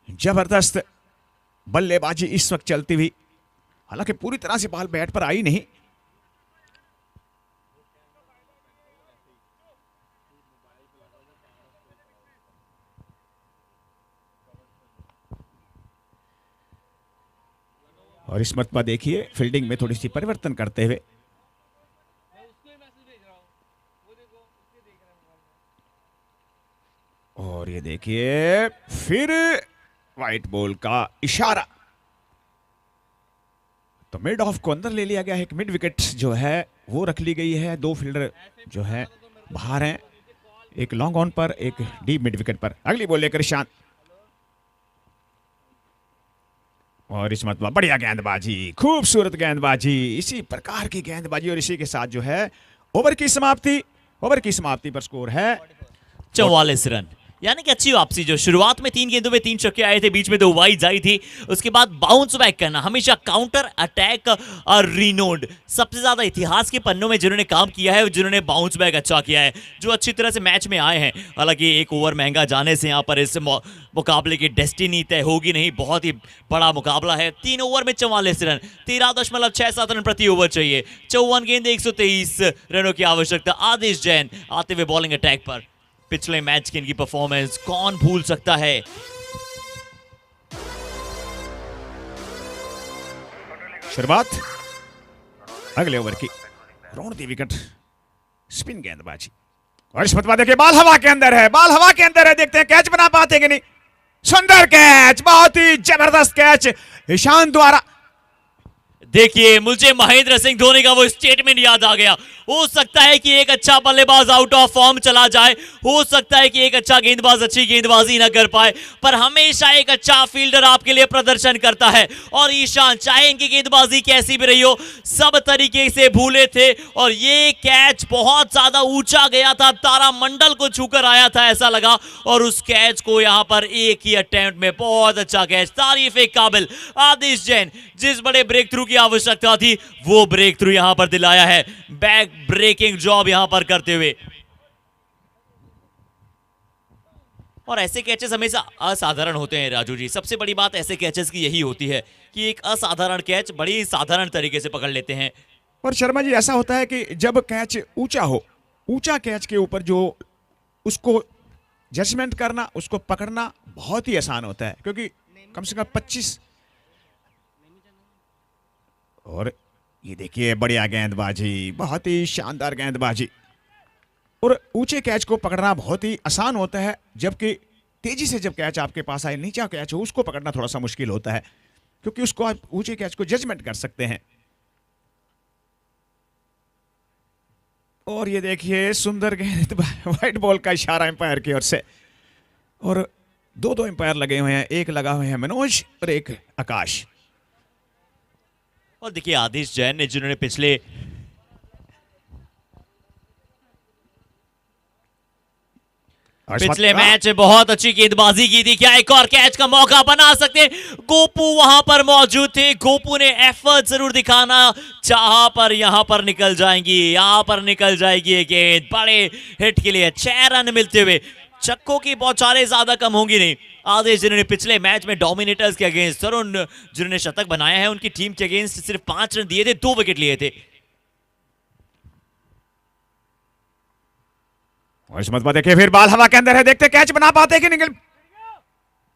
जबरदस्त बल्लेबाजी इस वक्त चलती हुई, हालांकि पूरी तरह से बॉल बैट पर आई नहीं। और इस मत पर देखिए फील्डिंग में थोड़ी सी परिवर्तन करते हुए और ये देखिए फिर व्हाइट बॉल का इशारा। तो तो मिड ऑफ को अंदर ले लिया गया है, एक मिड विकेट जो है वो रख ली गई है, 2 फील्डर जो है बाहर हैं, एक लॉन्ग ऑन पर, एक डीप मिड विकेट पर। अगली बॉल लेकर ईशान, और इस मरतबा बढ़िया गेंदबाजी, खूबसूरत गेंदबाजी, इसी प्रकार की गेंदबाजी और इसी के साथ जो है ओवर की समाप्ति पर स्कोर है 44 रन। यानी कि अच्छी वापसी, जो शुरुआत में 3 गेंदों में 3 छक्के आए थे, बीच में 2 वाइड्स आई थी, उसके बाद बाउंस बैक करना, हमेशा काउंटर अटैक और रीनोड, सबसे ज्यादा इतिहास के पन्नों में जिन्होंने काम किया है, जिन्होंने बाउंस बैक अच्छा किया है, जो अच्छी तरह से मैच में आए हैं। हालांकि एक ओवर महंगा जाने से यहाँ पर इस मुकाबले की डेस्टिनी तय होगी नहीं, बहुत ही बड़ा मुकाबला है। 3 ओवर में 44 रन, 13.67 रन प्रति ओवर चाहिए, 54 गेंद 123 रनों की आवश्यकता। आदिश जैन आते हुए बॉलिंग अटैक पर, पिछले मैच की इनकी परफॉर्मेंस कौन भूल सकता है। शुरुआत अगले ओवर की, रोड दी विकेट, स्पिन गेंदबाजी, और इस मरतबा देखिए बाल हवा के अंदर है, देखते हैं कैच बना पाते कि नहीं। सुंदर कैच, बहुत ही जबरदस्त कैच ईशान द्वारा। देखिए मुझे महेंद्र सिंह धोनी का वो स्टेटमेंट याद आ गया। हो सकता है कि एक अच्छा बल्लेबाज आउट ऑफ फॉर्म चला जाए, हो सकता है कि एक अच्छा गेंदबाज अच्छी गेंदबाजी ना कर पाए, पर हमेशा एक अच्छा फील्डर आपके लिए प्रदर्शन करता है। और ईशान, चाहे इनकी गेंदबाजी कैसी भी रही हो, सब तरीके से भूले थे, और ये कैच बहुत ज्यादा ऊंचा गया था, तारामंडल को छूकर आया था ऐसा लगा, और उस कैच को यहां पर एक ही अटेम्प्ट में, बहुत अच्छा कैच, तारीफ के काबिल। आदिश जैन, जिस बड़े ब्रेक थ्रू की आवश्यकता थी, वो ब्रेक थ्रू यहां पर दिलाया है, बैक ब्रेकिंग जॉब यहां पर करते हुए। और ऐसे कैचेस हमेशा असाधारण होते हैं राजू जी, सबसे बड़ी बात ऐसे कैचेस की यही होती है कि एक असाधारण कैच बड़ी साधारण तरीके से पकड़ लेते हैं। और शर्मा जी, ऐसा होता है कि जब कैच ऊंचा हो, ऊंचा कैच के ऊपर जो उसको जजमेंट करना, उसको पकड़ना बहुत ही आसान होता है, क्योंकि कम से कम 25, और ये देखिए बढ़िया गेंदबाजी, बहुत ही शानदार गेंदबाजी, और ऊंचे कैच को पकड़ना बहुत ही आसान होता है, जबकि तेजी से जब कैच आपके पास आए, नीचा कैच हो, उसको पकड़ना थोड़ा सा मुश्किल होता है, क्योंकि उसको आप ऊंचे कैच को जजमेंट कर सकते हैं। और ये देखिए सुंदर गेंद, व्हाइट बॉल का इशारा एम्पायर की ओर से, और 2 एम्पायर लगे हुए हैं, एक लगा हुए हैं मनोज और एक आकाश। और देखिए आदिश जैन ने, जिन्होंने पिछले मैच में बहुत अच्छी गेंदबाजी की थी, क्या एक और कैच का मौका बना सकते हैं? गोपू वहां पर मौजूद थे, गोपू ने एफर्ट जरूर दिखाना चाहा, पर यहां पर निकल जाएगी ये गेंद, बड़े हिट के लिए 6 रन मिलते हुए। छक्कों की बौछारें ज्यादा कम होंगी नहीं। आदेश, जिन्होंने पिछले मैच में डोमिनेटर्स के अगेंस्ट, तरुण जिन्होंने शतक बनाया है, उनकी टीम के अगेंस्ट सिर्फ 5 रन दिए थे, 2 विकेट लिए थे। और इस मत देखिए फिर बाल हवा के अंदर है, देखते कैच बना पाते कि निकल,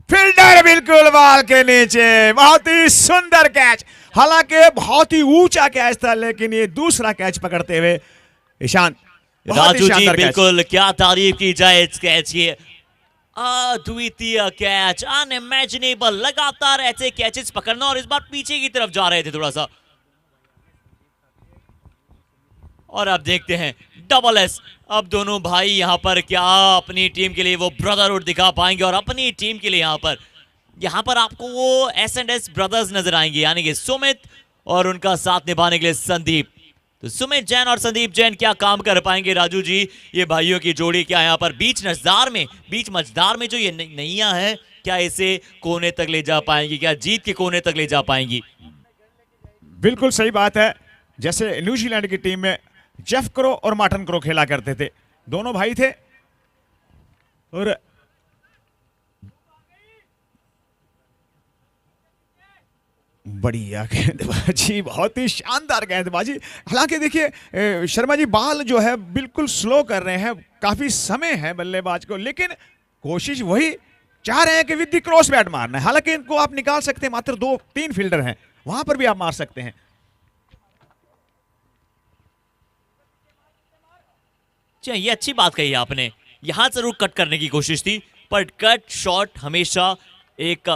फील्डर बिल्कुल बॉल के नीचे, बहुत ही सुंदर कैच, हालांकि बहुत ही ऊंचा कैच था, लेकिन ये दूसरा कैच पकड़ते हुए ईशान, राजू जी बिल्कुल, क्या तारीफ की जाए इस कैच की, अद्वितीय कैच, अनइमेजिनेबल, लगातार ऐसे कैचेस पकड़ना, और इस बार पीछे की तरफ जा रहे थे थोड़ा सा। और अब देखते हैं डबल एस, अब दोनों भाई यहां पर क्या अपनी टीम के लिए वो ब्रदरहुड दिखा पाएंगे, और अपनी टीम के लिए यहां पर आपको वो S&S ब्रदर्स नजर आएंगे, यानी कि सुमित और उनका साथ निभाने के लिए संदीप। तो सुमित जैन और संदीप जैन क्या काम कर पाएंगे राजू जी, ये भाइयों की जोड़ी क्या यहाँ पर बीच मझदार में जो ये नैया है, क्या इसे कोने तक ले जा पाएंगी, क्या जीत के कोने तक ले जा पाएंगी? बिल्कुल सही बात है। जैसे न्यूजीलैंड की टीम में जेफ क्रो और मार्टिन क्रो खेला करते थे, दोनों भाई थे, और बढ़िया गेंदबाजी, बहुत ही शानदार गेंदबाजी। हालांकि देखिए शर्मा जी, बाल जो है बिल्कुल स्लो कर रहे हैं, काफी समय है बल्लेबाज को, लेकिन कोशिश वही चाह रहे हैं कि विद द क्रॉस बैट मारना है। हालांकि इनको आप निकाल सकते हैं, मात्र 2-3 फील्डर हैं, वहां पर भी आप मार सकते हैं। ये अच्छी बात कही आपने, यहां जरूर कट करने की कोशिश थी, पर कट शॉट हमेशा एक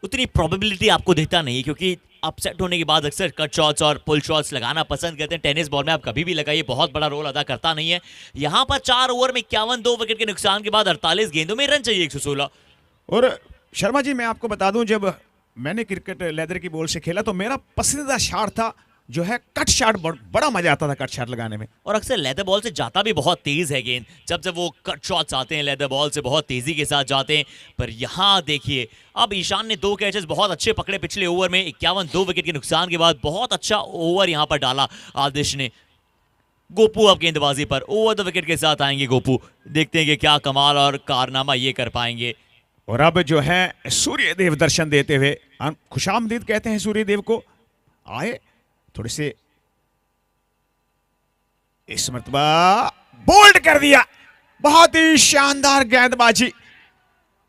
उतनी प्रोबेबिलिटी आपको देता नहीं, क्योंकि अपसेट होने के बाद अक्सर कट शॉट्स और पुल शॉट्स लगाना पसंद करते हैं। टेनिस बॉल में आप कभी भी लगाइए, बहुत बड़ा रोल अदा करता नहीं है। यहां पर 4 ओवर में 51 2 विकेट के नुकसान के बाद 48 गेंदों में रन चाहिए 116। और शर्मा जी मैं आपको बता दूं, जब मैंने क्रिकेट लेदर की बॉल से खेला तो मेरा पसंदीदा शॉट था जो है कट शॉट। बड़ा मजा आता था कट शॉट लगाने में। और अक्सर लेदर बॉल से जाता भी बहुत तेज है गेंद, जब वो कट शॉट्स आते हैं लेदर बॉल से बहुत तेजी के साथ जाते हैं। पर यहां देखिए अब ईशान ने 2 कैचेस बहुत अच्छे पकड़े पिछले ओवर में। 51 2 विकेट के नुकसान के बाद बहुत अच्छा ओवर यहां पर डाला आदिश ने। गोपू अब गेंदबाजी पर ओवर द विकेट के साथ आएंगे गोपू। देखते हैं कि क्या कमाल और कारनामा ये कर पाएंगे। और अब जो है सूर्यदेव दर्शन देते हुए, खुशामदीद कहते हैं सूर्यदेव को, आए थोड़े से। इस मरतबा बोल्ड कर दिया, बहुत ही शानदार गेंदबाजी।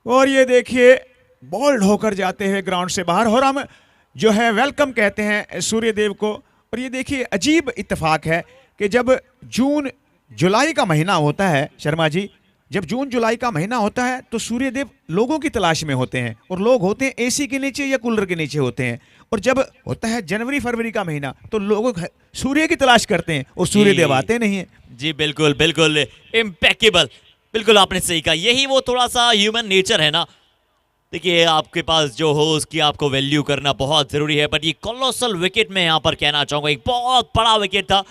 और ये देखिए बोल्ड होकर जाते हुए ग्राउंड से बाहर। और हम जो है वेलकम कहते हैं सूर्यदेव को। और ये देखिए अजीब इत्तेफाक है कि जब जून जुलाई का महीना होता है शर्मा जी, जब जून जुलाई का महीना होता है तो सूर्यदेव लोगों की तलाश में होते हैं। और लोग होते हैं एसी के नीचे या कूलर के नीचे होते हैं। और जब होता है जनवरी फरवरी का महीना तो लोग सूर्य की तलाश करते हैं और सूर्यदेव आते नहीं है। जी बिल्कुल बिल्कुल इम्पेकेबल, बिल्कुल आपने सही कहा। यही वो थोड़ा सा ह्यूमन नेचर है ना। देखिए आपके पास जो हो उसकी आपको वैल्यू करना बहुत जरूरी है। बट ये कोलोसल विकेट में यहाँ पर कहना चाहूंगा, एक बहुत बड़ा विकेट था।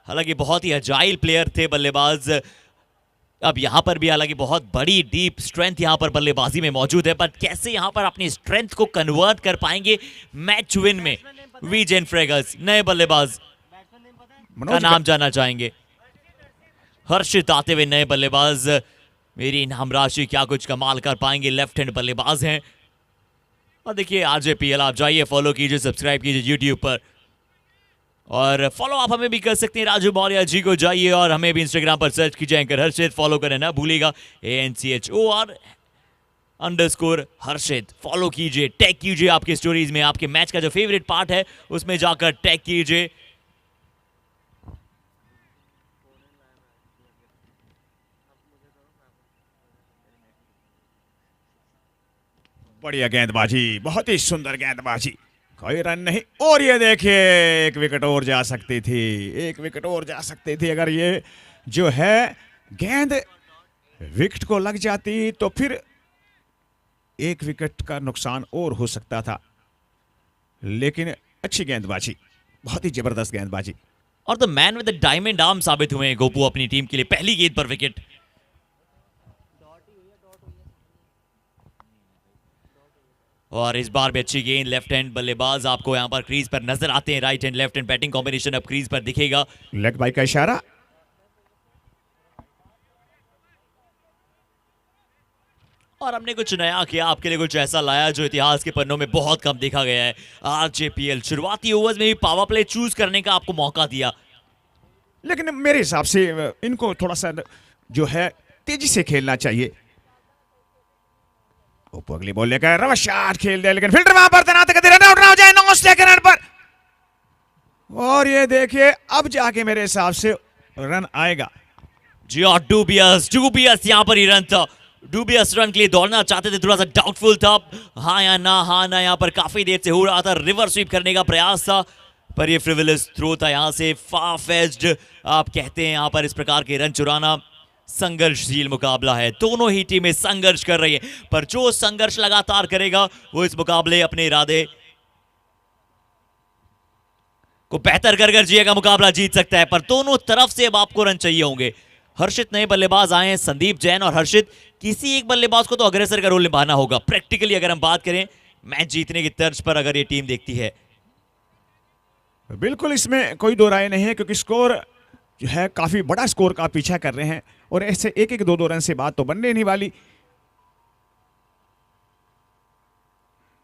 हालांकि बहुत ही अजाइल प्लेयर थे बल्लेबाज। अब यहां पर भी हालांकि बहुत बड़ी डीप स्ट्रेंथ यहां पर बल्लेबाजी में मौजूद है। बट कैसे यहां पर अपनी स्ट्रेंथ को कन्वर्ट कर पाएंगे मैच विन में, वीजेन फ्रेगस नए बल्लेबाज का नाम जानना चाहेंगे। हर्षित आते हुए नए बल्लेबाज, मेरी इनाम राशि क्या कुछ कमाल कर पाएंगे। लेफ्ट हैंड बल्लेबाज हैं। और देखिए RJPL आप जाइए, फॉलो कीजिए, सब्सक्राइब कीजिए यूट्यूब पर। और फॉलो आप हमें भी कर सकते हैं, राजू मौर्य जी को जाइए। और हमें भी इंस्टाग्राम पर सर्च कीजिए एंकर हर्षित, फॉलो करें ना भूलिएगा, ANCHOR_ हर्षित। फॉलो कीजिए, टैग कीजिए आपके स्टोरीज में, आपके मैच का जो फेवरेट पार्ट है उसमें जाकर टैग कीजिए। बढ़िया गेंदबाजी, बहुत ही सुंदर गेंदबाजी, कोई रन नहीं। और ये देखिए एक विकेट और जा सकती थी, एक विकेट और जा सकती थी। अगर ये जो है गेंद विकेट को लग जाती तो फिर एक विकेट का नुकसान और हो सकता था। लेकिन अच्छी गेंदबाजी, बहुत ही जबरदस्त गेंदबाजी। और the man with the diamond arm साबित हुए हैं गोपू अपनी टीम के लिए। पहली गेंद पर विकेट। और इस बार भी अच्छी गेंद। लेफ्ट हैंड बल्लेबाज आपको यहां पर क्रीज पर नजर आते हैं। Right hand left hand batting combination अब क्रीज पर दिखेगा। लेग बाई का इशारा। और हमने कुछ नया किया, आपके लिए कुछ ऐसा लाया जो इतिहास के पन्नों में बहुत कम देखा गया है। RJPL शुरुआती ओवर्स में भी पावर प्ले चूज करने का आपको मौका दिया। लेकिन मेरे हिसाब से इनको थोड़ा सा जो है तेजी से खेलना चाहिए। ओपो अगली बॉल लेकर रवा शॉट खेल दिया, लेकिन फिल्टर वहां पर तैनात कर रन आउट ना हो जाए 9 सेकंड पर। और ये देखिए अब जाके मेरे हिसाब से रन आएगा। जी और डूबियस यहां पर ही रन था। डूबियस रन के लिए दौड़ना चाहते थे, थोड़ा सा डाउटफुल था, हाँ या ना यहाँ पर काफी देर से हो रहा था। रिवर स्वीप करने का प्रयास था पर ये फ्रिवलेस थ्रो था। यहां से फार फेच्ड आप कहते हैं, यहां पर इस प्रकार के रन चुराना संघर्षशील मुकाबला है। दोनों ही टीमें संघर्ष कर रही है, पर जो संघर्ष लगातार करेगा वो इस मुकाबले अपने इरादे को बेहतर कर जिएगा, मुकाबला जीत सकता है। पर दोनों तरफ से अब आपको रन चाहिए होंगे। हर्षित नए बल्लेबाज आए हैं, संदीप जैन और हर्षित। किसी एक बल्लेबाज को तो अग्रेसर का रोल निभाना होगा। प्रैक्टिकली अगर हम बात करें मैच जीतने की तर्ज पर, अगर ये टीम देखती है, बिल्कुल इसमें कोई दो राय नहीं है, क्योंकि स्कोर जो है काफी बड़ा स्कोर का पीछा कर रहे हैं और ऐसे एक एक दो रन से बात तो बनने नहीं वाली।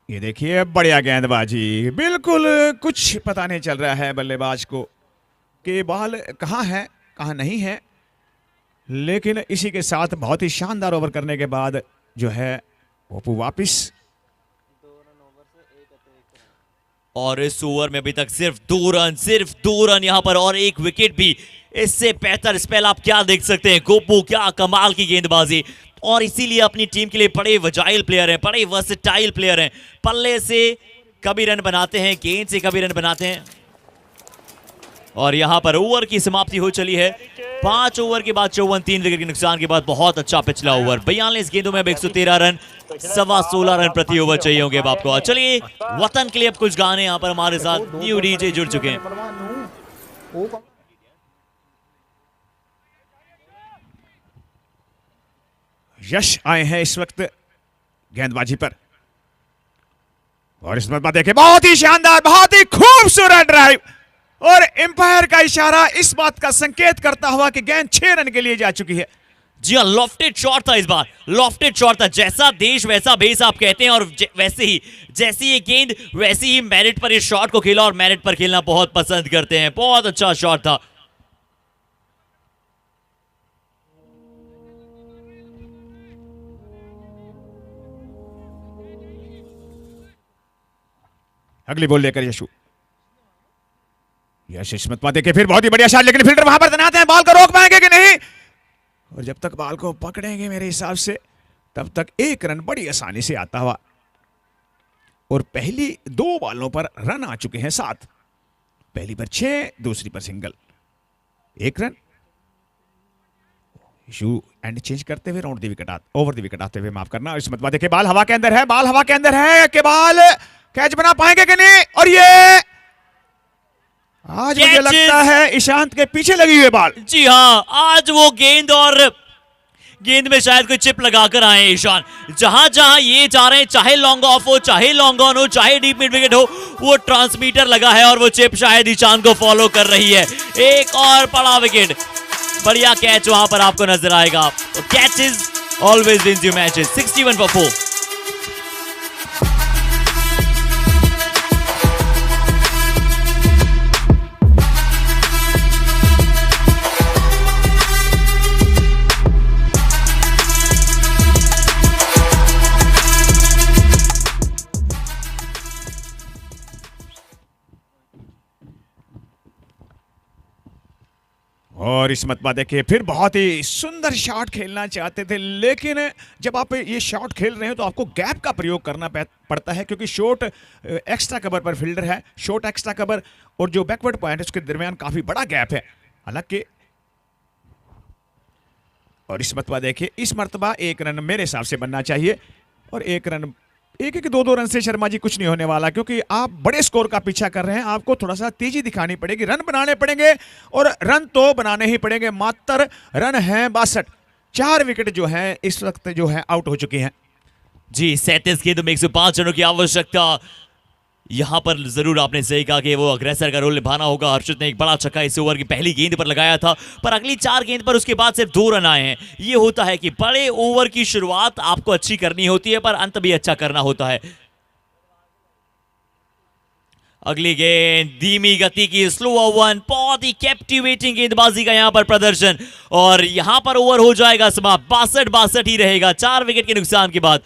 ये देखिए बढ़िया गेंदबाजी, बिल्कुल कुछ पता नहीं चल रहा है बल्लेबाज को कि बॉल कहां है कहां नहीं है। लेकिन इसी के साथ बहुत ही शानदार ओवर करने के बाद जो है ओपू वापिस। और इस ओवर में अभी तक सिर्फ दो रन यहां पर और एक विकेट भी। इससे बेहतर स्पेल आप क्या देख सकते हैं। गोपू क्या कमाल की गेंदबाजी, और इसीलिए अपनी टीम के लिए बड़े वजाइल प्लेयर हैं, बड़े वर्सेटाइल प्लेयर हैं। पल्ले से कभी रन बनाते हैं, गेंद से कभी रन बनाते हैं। और यहां पर ओवर की समाप्ति हो चली है। 5 ओवर के बाद 54, 3 विकेट के नुकसान के बाद बहुत अच्छा पिछला ओवर। 42 गेंदों में अब 113 रन, 16.25 रन प्रति ओवर चाहिए होंगे अब आपको। चलिए वतन के लिए अब कुछ गाने यहाँ पर हमारे साथ न्यू डीजे जुड़ चुके हैं। यश आए हैं इस वक्त गेंदबाजी पर, और इस मरतबा देखें बहुत ही शानदार, बहुत ही खूबसूरत ड्राइव, और एम्पायर का इशारा इस बात का संकेत करता हुआ कि गेंद 6 रन के लिए जा चुकी है। जी हाँ, लॉफ्टेड शॉट था इस बार, लॉफ्टेड शॉट था। जैसा देश वैसा भेस आप कहते हैं, और वैसे ही जैसी ये गेंद वैसी ही मेरिट पर इस शॉट को खेला, और मेरिट पर खेलना बहुत पसंद करते हैं। बहुत अच्छा शॉट था। अगली बॉल लेकर यशु, यश इसमत पा देखे फिर बहुत ही बढ़िया शॉट, लेकिन फील्डर वहां पर तैनात है, बॉल को रोक पाएंगे कि नहीं, और जब तक बॉल को पकड़ेंगे मेरे हिसाब से तब तक 1 रन बड़ी आसानी से आता हुआ। और पहली 2 बॉलों पर रन आ चुके हैं 7, पहली पर 6, दूसरी पर single, 1 run. Yashu end change करते हुए round the wicket, over the wicket आते हुए, माफ करना। इसमत पा देखे बॉल हवा के अंदर है, बॉल हवा के अंदर है कि बॉल कैच बना पाएंगे कि नहीं, और ये आज मुझे लगता है ईशांत के पीछे लगी हुई बॉल। जी हाँ, आज वो गेंद और गेंद में शायद कोई चिप लगाकर आए हैं ईशान। जहां जहां ये जा रहे हैं, चाहे लॉन्ग ऑफ हो, चाहे लॉन्ग ऑन हो, चाहे डीप मिड विकेट हो, वो ट्रांसमीटर लगा है और वो चिप शायद ईशान को फॉलो कर रही है। एक और बड़ा विकेट, बढ़िया कैच वहां पर आपको नजर आएगा। Catches always wins you matches. 61 for 4। और इस मतबा देखिए फिर बहुत ही सुंदर शॉट खेलना चाहते थे, लेकिन जब आप ये शॉट खेल रहे हो तो आपको गैप का प्रयोग करना पड़ता है, क्योंकि शॉट एक्स्ट्रा कवर पर फील्डर है, शॉट एक्स्ट्रा कवर और जो बैकवर्ड पॉइंट है उसके दरमियान काफी बड़ा गैप है हालांकि। और इस मतबा देखिए इस मरतबा 1 रन मेरे हिसाब से बनना चाहिए, और 1 रन 1-2 रन से शर्मा जी कुछ नहीं होने वाला, क्योंकि आप बड़े स्कोर का पीछा कर रहे हैं। आपको थोड़ा सा तेजी दिखानी पड़ेगी, रन बनाने पड़ेंगे, और रन तो बनाने ही पड़ेंगे। मात्र रन हैं 62, 4 विकेट जो हैं इस वक्त जो है आउट हो चुकी हैं। जी 37 गेंदों में 105 रनों की आवश्यकता। यहां पर जरूर आपने सही कहा कि वो अग्रेसर का रोल निभाना होगा। हर्षित ने एक बड़ा छक्का इस ओवर की पहली गेंद पर लगाया था, पर अगली 4 गेंद पर उसके बाद सिर्फ 2 रन आए हैं। ये होता है कि बड़े ओवर की शुरुआत आपको अच्छी करनी होती है, पर अंत भी अच्छा करना होता है। अगली गेंद धीमी गति की स्लो वन, बहुत ही कैप्टिवेटिंग गेंदबाजी का यहां पर प्रदर्शन, और यहां पर ओवर हो जाएगा समाप्त। 62 ही रहेगा 4 विकेट के नुकसान के बाद।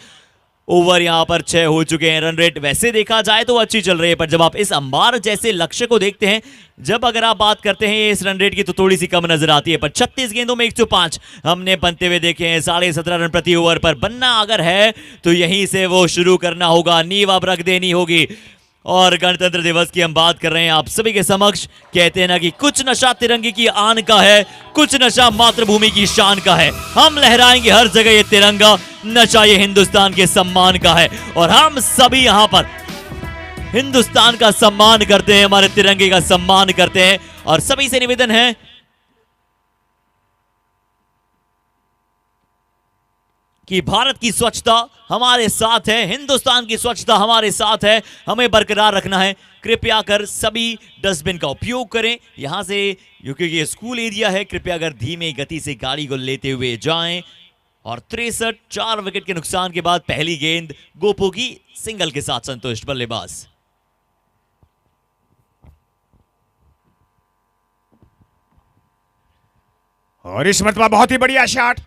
ओवर यहां पर 6 हो चुके हैं। रन रेट वैसे देखा जाए तो अच्छी चल रही है, पर जब आप इस अंबार जैसे लक्ष्य को देखते हैं, जब अगर आप बात करते हैं इस रन रेट की, तो थोड़ी सी कम नजर आती है। पर 36 गेंदों में 105 हमने बनते हुए देखे हैं। 17.5 रन प्रति ओवर पर बनना अगर है तो यहीं से वो शुरू करना होगा, नींव अब रख देनी होगी। और गणतंत्र दिवस की हम बात कर रहे हैं आप सभी के समक्ष। कहते हैं ना कि कुछ नशा तिरंगे की आन का है, कुछ नशा मातृभूमि की शान का है। हम लहराएंगे हर जगह ये तिरंगा, नशा ये हिंदुस्तान के सम्मान का है, और हम सभी यहां पर हिंदुस्तान का सम्मान करते हैं, हमारे तिरंगे का सम्मान करते हैं। और सभी से निवेदन है कि भारत की स्वच्छता हमारे साथ है, हिंदुस्तान की स्वच्छता हमारे साथ है, हमें बरकरार रखना है। कृपया कर सभी डस्टबिन का उपयोग करें यहां से, क्योंकि ये स्कूल एरिया है। कृपया कर धीमे गति से गाड़ी को लेते हुए जाएं। और 63, 4 विकेट के नुकसान के बाद पहली गेंद गोपू की सिंगल के साथ संतुष्ट बल्लेबाज। और इस मरतबा बहुत ही बढ़िया शॉट,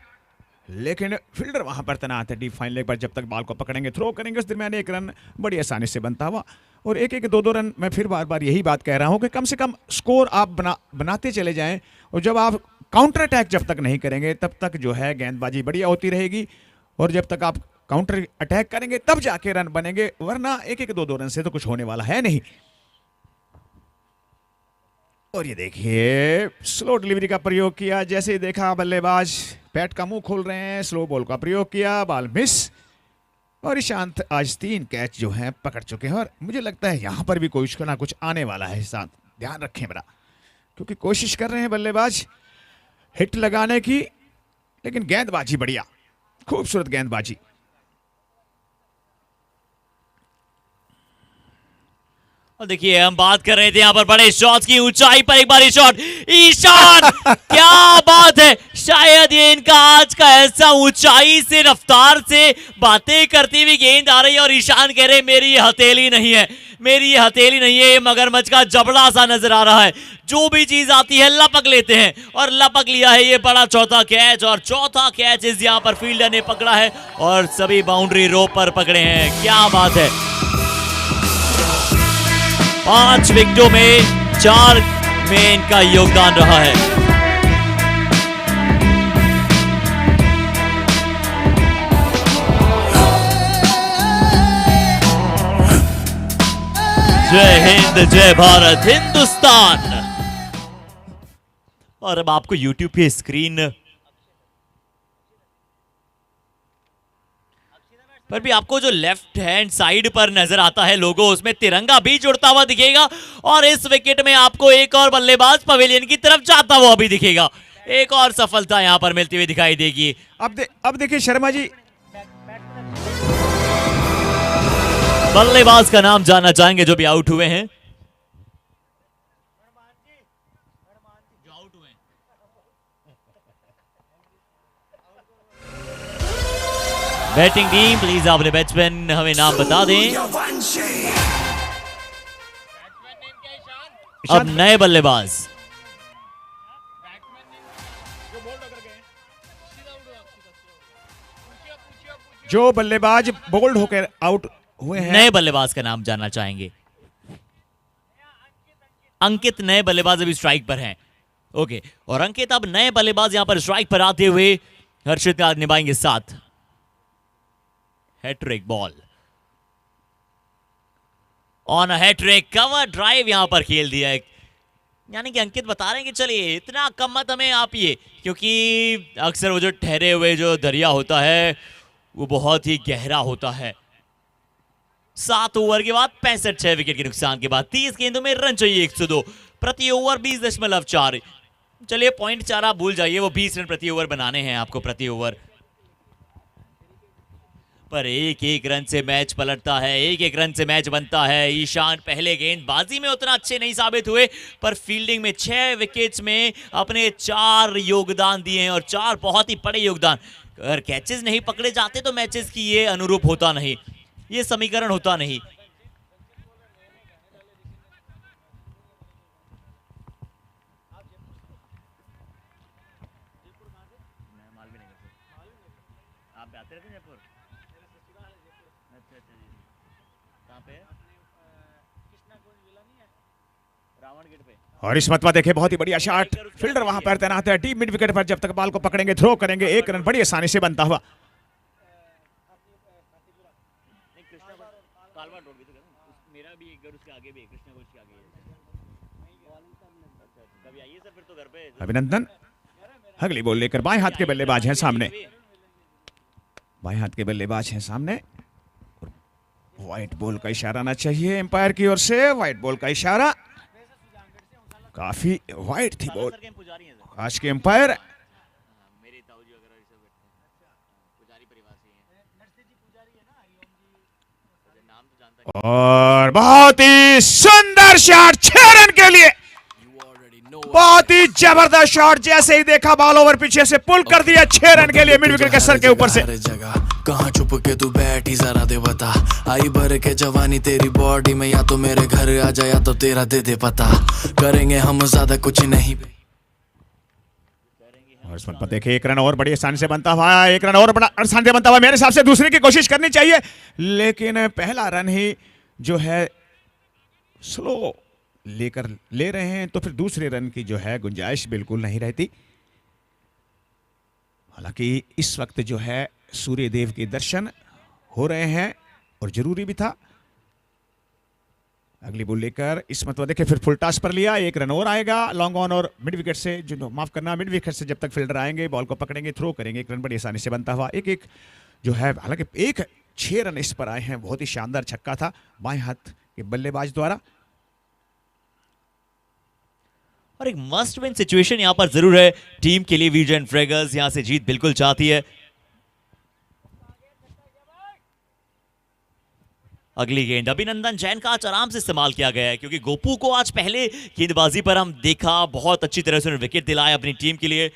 लेकिन फील्डर वहां पर तैनात है। डीप फाइन लेग पर जब तक बॉल को पकड़ेंगे, थ्रो करेंगे, उस दरमियान 1 रन बड़ी आसानी से बनता हुआ। और 1-2 रन, मैं फिर बार बार यही बात कह रहा हूं कि कम से कम स्कोर आप बनाते चले जाएं, और जब आप काउंटर अटैक जब तक नहीं करेंगे तब तक जो है गेंदबाजी बढ़िया होती रहेगी। और जब तक आप काउंटर अटैक करेंगे तब जाके रन बनेंगे, वरना एक एक दो दो रन से तो कुछ होने वाला है नहीं। और ये देखिए स्लो डिलीवरी का प्रयोग किया, जैसे ही देखा बल्लेबाज बैट का मुंह खोल रहे हैं, स्लो बॉल का प्रयोग किया, बॉल मिस। और ईशांत आज 3 कैच जो हैं पकड़ चुके हैं और मुझे लगता है यहां पर भी कुछ ना कुछ आने वाला है। ईशांत ध्यान रखें बड़ा, क्योंकि कोशिश कर रहे हैं बल्लेबाज हिट लगाने की, लेकिन गेंदबाजी बढ़िया, खूबसूरत गेंदबाजी। और देखिए हम बात कर रहे थे यहाँ पर बड़े शॉट्स की, ऊंचाई पर एक बार शॉट, ईशान क्या बात है। शायद ये इनका आज का ऐसा ऊंचाई से रफ्तार से बातें करती हुई गेंद आ रही है और ईशान कह रहे मेरी ये हथेली नहीं है, मेरी ये हथेली नहीं है, ये मगरमच्छ का जबड़ा सा नजर आ रहा है। जो भी चीज आती है लपक लेते हैं और लपक लिया है ये बड़ा चौथा कैच। और चौथा कैच इस यहाँ पर फील्डर ने पकड़ा है और सभी बाउंड्री रो पर पकड़े हैं। क्या बात है, 5 विकेटों में 4 में इनका योगदान रहा है। जय हिंद, जय भारत, हिंदुस्तान। और अब आपको YouTube पे स्क्रीन पर भी आपको जो लेफ्ट हैंड साइड पर नजर आता है लोगो, उसमें तिरंगा भी जुड़ता हुआ दिखेगा। और इस विकेट में आपको एक और बल्लेबाज पवेलियन की तरफ जाता हुआ भी दिखेगा। एक और सफलता यहां पर मिलती हुई दिखाई देगी। अब देखिए शर्मा जी, बल्लेबाज का नाम जानना चाहेंगे जो भी आउट हुए हैं। बैटिंग टीम प्लीज अपने बैट्समैन हमें नाम बता दें। अब नए बल्लेबाज जो बल्लेबाज बोल्ड होकर आउट हुए हैं, नए बल्लेबाज का नाम जानना चाहेंगे। अंकित नए बल्लेबाज अभी स्ट्राइक पर हैं। ओके, और अंकित अब नए बल्लेबाज यहां पर स्ट्राइक पर आते हुए हर्षित का निभाएंगे साथ। Hattrick ball on a hattrick, cover drive यहां पर खेल दिया है। यानी कि अंकित बता रहे हैं कि चलिए इतना कम मत हमें आपिए, क्योंकि अक्सर वो जो ठहरे हुए जो दरिया होता है वो बहुत ही गहरा होता है। 7 ओवर के बाद 65 6 विकेट के नुकसान के बाद 30 गेंदों में रन चाहिए 102 प्रति ओवर 20.4। चलिए पॉइंट 4 आप भूल जाइए, वो 20 रन प्रति ओवर बनाने हैं आपको प्रति ओवर। पर एक एक रन से मैच पलटता है, एक एक रन से मैच बनता है। ईशान पहले गेंदबाजी में उतना अच्छे नहीं साबित हुए, पर फील्डिंग में 6 विकेट्स में अपने 4 योगदान दिए हैं और 4 बहुत ही बड़े योगदान। अगर कैचेस नहीं पकड़े जाते तो मैचेस की ये अनुरूप होता नहीं, ये समीकरण होता नहीं। और इस मतवा देखे बहुत ही बढ़िया शॉट, फील्डर वहां पर तैनात है डीप मिड विकेट पर। जब तक बॉल को पकड़ेंगे, थ्रो करेंगे, 1 रन बड़ी आसानी से बनता हुआ। अभिनंदन अगली बॉल लेकर बाएं हाथ के बल्लेबाज हैं सामने, बाएं हाथ के बल्लेबाज हैं सामने। व्हाइट बॉल का इशारा आना चाहिए एम्पायर की ओर से, व्हाइट बॉल का इशारा। काफी वाइड थी बॉल आज के एम्पायर। और बहुत ही सुंदर शॉट 6 रन के लिए, बहुत ही जबरदस्त शॉट। जैसे ही देखा बॉल ओवर पीछे से पुल कर दिया 6 रन के लिए मिड विकेट के सर के ऊपर से। कहाँ छुप के तू बैठी जरा दे बता, आई भर के जवानी तेरी बॉडी में, या तो मेरे घर आ जा या तो तेरा दे दे पता, करेंगे हम ज्यादा कुछ नहीं। और इस पर देखिए 1 रन और बड़ी आसानी से बनता हुआ, 1 रन और बड़ा आसानी से बनता हुआ। मेरे हिसाब से दूसरे की कोशिश करनी चाहिए, लेकिन पहला रन ही जो है स्लो लेकर ले रहे हैं, तो फिर दूसरे रन की जो है गुंजाइश बिल्कुल नहीं रहती। हालांकि इस वक्त जो है सूर्य देव के दर्शन हो रहे हैं और जरूरी भी था। अगली बॉल लेकर इस मतलब देखिए फिर फुल टॉस पर लिया, एक रन और आएगा लॉन्ग ऑन और मिड विकेट से, जो माफ करना मिड विकेट से जब तक फील्डर आएंगे बॉल को पकड़ेंगे, थ्रो करेंगे, एक रन बड़ी आसानी से बनता हुआ। एक जो है, हालांकि 6 रन इस पर आए हैं, बहुत ही शानदार छक्का था बाएं हाथ के बल्लेबाज द्वारा। और एक मस्ट विन सिचुएशन यहां पर जरूर है टीम के लिए। विजन फ्रेगर्स यहां से जीत बिल्कुल चाहती है। अगली गेंद अभिनंदन जैन का आज आराम से इस्तेमाल किया गया है, क्योंकि गोपू को आज पहले गेंदबाजी पर हम देखा, बहुत अच्छी तरह से उन्होंने विकेट दिलाया अपनी टीम के लिए।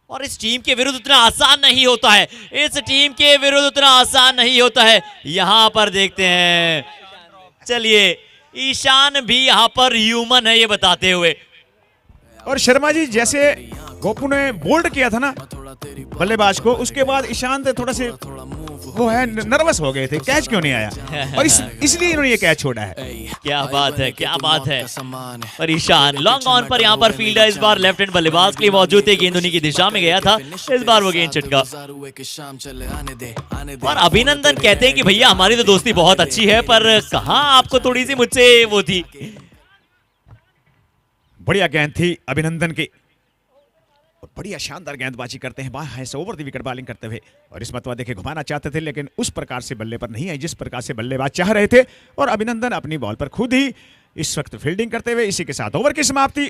और इस टीम के विरुद्ध उतना आसान नहीं होता है, इस टीम के विरुद्ध उतना आसान नहीं होता है। यहां पर देखते हैं, चलिए ईशान भी यहां पर ह्यूमन है ये बताते हुए। और शर्मा जी जैसे गोपू ने बोल्ड किया था ना बल्लेबाज को, उसके बाद ईशान थोड़ा से वो है नर्वस हो गए थे, कैच क्यों नहीं आया, और इसलिए इन्होंने ये कैच छोड़ा है। क्या बात है, क्या बात है। और ईशान लॉन्ग ऑन पर यहाँ पर फील्डर इस बार लेफ्ट हैंड बल्लेबाज के लिए मौजूद थे, गेंद उन्हीं की दिशा में गया था, इस बार वो गेंद छिटका। और अभिनंदन कहते हैं कि भैया हमारी तो दोस्ती बहुत अच्छी है, पर कहाँ आपको थोड़ी सी मुझसे वो थी। बढ़िया गेंद थी अभिनंदन की, बढ़िया शानदार गेंदबाजी करते हैं बाएं से ओवर द विकेट बॉलिंग करते हुए। और इस मतवा देखे घुमाना चाहते थे, लेकिन उस प्रकार से बल्ले पर नहीं आई जिस प्रकार से बल्लेबाज चाह रहे थे। और अभिनंदन अपनी बॉल पर खुद ही इस वक्त फील्डिंग करते हुए, इसी के साथ ओवर की समाप्ति।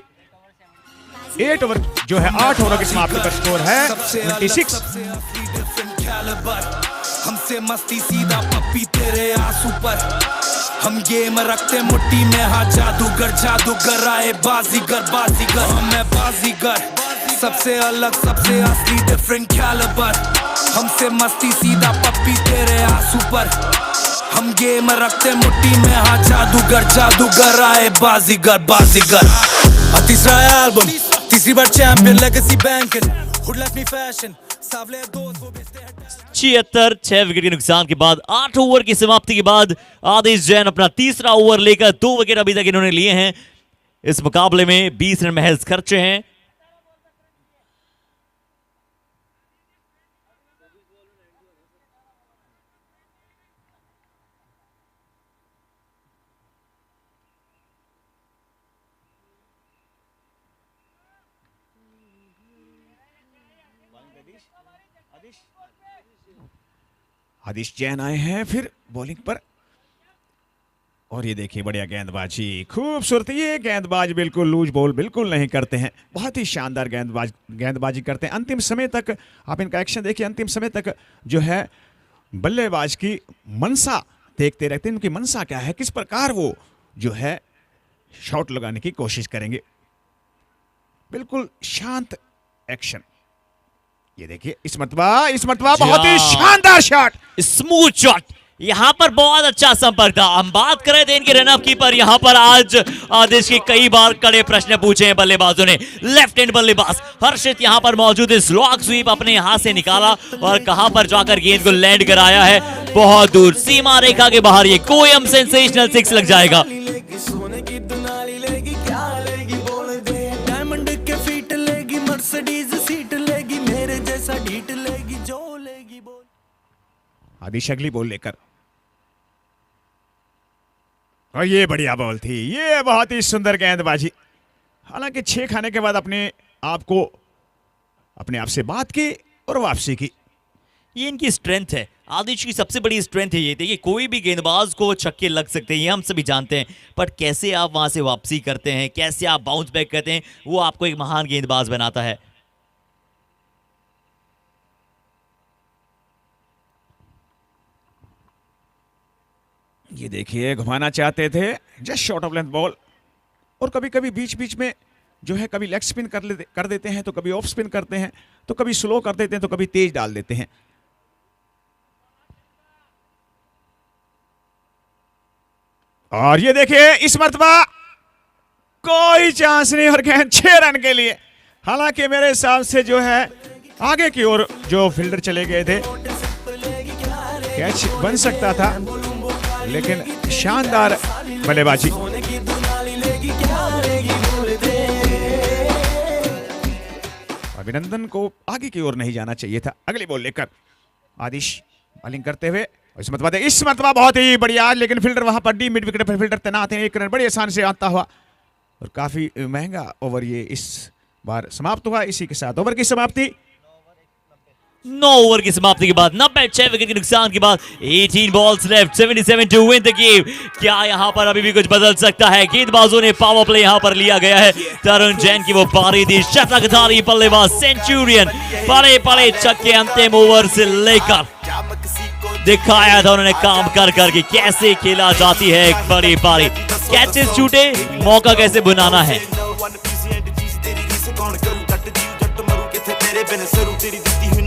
8 ओवर जो है 8 ओवर की समाप्ति का स्कोर है 26। हमसे मस्ती सीधा पप्पी तेरे आंसू पर, हम गेम रखते मुट्ठी में, हाँ जादूगर जादूगर आए बाजीगर बाजीगर, मैं बाजीगर सबसे अलग सबसे असली डिफरेंट कैलिबर, हमसे मस्ती सीधा पप्पी तेरे आंसू पर, हम गेम रखते मुट्ठी में, हाँ जादूगर जादूगर आए बाजीगर बाजीगर। तीसरा एल्बम, तीसरी बार champion, legacy banking, hood left me fashion, सावले दोस्त वो बेचते हैं। 76 6 विकेट के नुकसान के बाद 8 ओवर की समाप्ति के बाद आदिश जैन अपना तीसरा ओवर लेकर 2 विकेट अभी तक इन्होंने लिए हैं। इस मुकाबले में 20 रन महज खर्चे हैं। आदिश जैन आए हैं फिर बॉलिंग पर, और ये देखिए बढ़िया गेंदबाजी, खूबसूरत। ये गेंदबाज बिल्कुल लूज बॉल बिल्कुल नहीं करते हैं, बहुत ही शानदार गेंदबाजी करते हैं। अंतिम समय तक आप इनका एक्शन देखिए, अंतिम समय तक जो है बल्लेबाज की मनसा देखते रहते हैं, उनकी मनसा क्या है, किस प्रकार वो जो है शॉट लगाने की कोशिश करेंगे। बिल्कुल शांत एक्शन। ये देखिए इस मतवा बहुत ही शानदार शॉट, स्मूथ शॉट, यहां पर बहुत अच्छा संपर्क था। हम बात करें थे इनके रनअप की, पर यहां पर आज आदेश के कई बार कड़े प्रश्न पूछे हैं बल्लेबाजों ने। लेफ्ट हैंड बल्लेबाज हर्षित यहां पर मौजूद है, स्लॉग स्वीप अपने हाथ से निकाला और कहां पर जाकर गेंद को लैंड कराया है, बहुत दूर सीमा रेखा के बाहर। ये कोयम सेंसेशनल 6 लग जाएगा। सोने की दुनाली लेगी क्या लेगी बोल दे, डायमंड के फीट लेगी, मर्सिडीज सीट लेगी, मेरे जैसा ढीठ लेगी जो लेगी बोल। आदिश अगली बॉल लेकर, और ये बढ़िया बॉल थी, ये बहुत ही सुंदर गेंदबाजी। हालांकि 6 खाने के बाद अपने आप से बात की और वापसी की। ये इनकी स्ट्रेंथ है, आदिश की सबसे बड़ी स्ट्रेंथ है ये। देखिए कोई भी गेंदबाज को छक्के लग सकते हैं, ये हम सभी जानते हैं, बट कैसे आप वहां से वापसी करते हैं, कैसे आप बाउंस बैक करते हैं, वो आपको एक महान गेंदबाज बनाता है। ये देखिए घुमाना चाहते थे, just short of length ball, और कभी कभी बीच बीच में जो है कभी लेग स्पिन कर देते हैं, तो कभी ऑफ स्पिन करते हैं, तो कभी स्लो कर देते हैं, तो कभी तेज डाल देते हैं। और ये देखिए इस मर्तबा कोई चांस नहीं, और गेंद 6 रन के लिए। हालांकि मेरे हिसाब से जो है आगे की ओर जो फील्डर चले गए थे, कैच बन सकता था, लेकिन शानदार बल्लेबाजी। अभिनंदन को आगे की ओर नहीं जाना चाहिए था। अगली बॉल लेकर आदिश बॉलिंग करते हुए, इस मरतबा बहुत ही बढ़िया, लेकिन फील्डर वहां पर डी मिड विकेट पर फील्डर तैनात हैं। 1 रन बड़ी आसान से आता हुआ और काफी महंगा ओवर ये इस बार समाप्त हुआ। इसी के साथ ओवर की समाप्ति। 9 ओवर की समाप्ति के बाद 96 विकेट के नुकसान के बाद 18 balls left, 77 to win the game. क्या यहां पर अभी भी कुछ बदल सकता है? गेंदबाजों ने पावर प्ले यहां पर लिया गया है। तरुण जैन की वो पारी थी, शतकधारी बल्लेबाज सेंचुरियन, बड़े बड़े छक्के अंतिम ओवर से लेकर दिखाया था उन्होंने काम कर करके कैसे खेला जाती है एक बड़ी पारी। कैचेस छूटे, मौका कैसे बनाना है।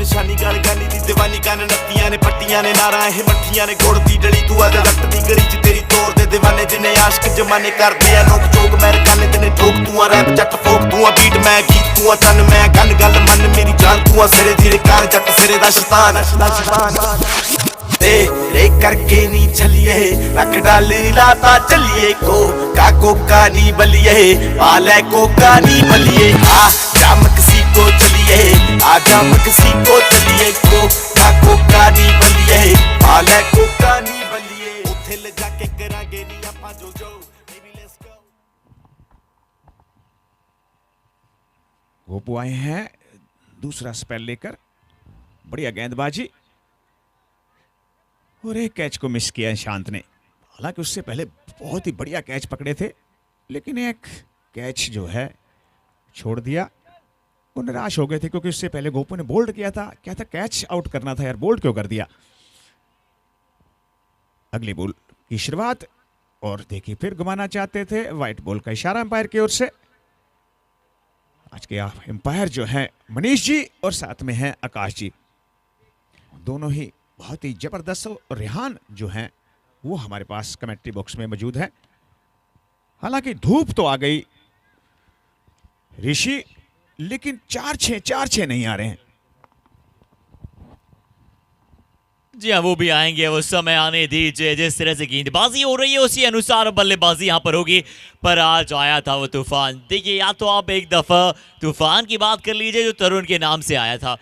निशानी गल गाली दी दीवानी कान नत्तियां ने पट्टियां ने नारा है मट्ठियां ने गोड़ दी डली तू आजा रट दी गली च तेरी तोड़ दे दीवाने जिन्ने आशिक जमाने कर दिया लोग जोग मैं गाने तेने ठोक तू रैप जट फोक तू बीट मैं गीत तू तन मैं गल गल मन मेरी जान तू सिरे धीरे कार जट सिरे दा शैतान तेरे करके नी छलिए रख डाल लाता चलिए को का नी बलिए पाले को का नी बलिए आ जाम किसी को चलिए आजा किसी को चलिए को का नी बलिए पाले को का नी बलिए उथे ले जाके करांगे नी आपा जो बेबी लेट्स गो। गोपू आए हैं दूसरा स्पेल लेकर, बढ़िया गेंदबाजी और एक कैच को मिस किया शांत ने। हालांकि उससे पहले बहुत ही बढ़िया कैच पकड़े थे, लेकिन एक कैच जो है छोड़ दिया। वो निराश हो गए थे क्योंकि उससे पहले गोपू ने बोल्ड किया था, क्या था कैच आउट करना था यार, बोल्ड क्यों कर दिया। अगली बॉल की शुरुआत और देखिए फिर घुमाना चाहते थे, व्हाइट बॉल का इशारा अंपायर की ओर से। आज के अंपायर जो है मनीष जी और साथ में है आकाश जी, दोनों ही बहुत ही जबरदस्त। और रेहान जो हैं वो हमारे पास कमेंट्री बॉक्स में मौजूद है। हालांकि धूप तो आ गई ऋषि, लेकिन 4-6 नहीं आ रहे हैं। जी हाँ, वो भी आएंगे, वो समय आने दीजिए। जिस तरह से गेंदबाजी हो रही है उसी अनुसार बल्लेबाजी यहाँ पर होगी। पर आज आया था वो तूफान। देखिए, या तो आप एक दफा तूफान की बात कर लीजिए जो तरुण के नाम से आया था,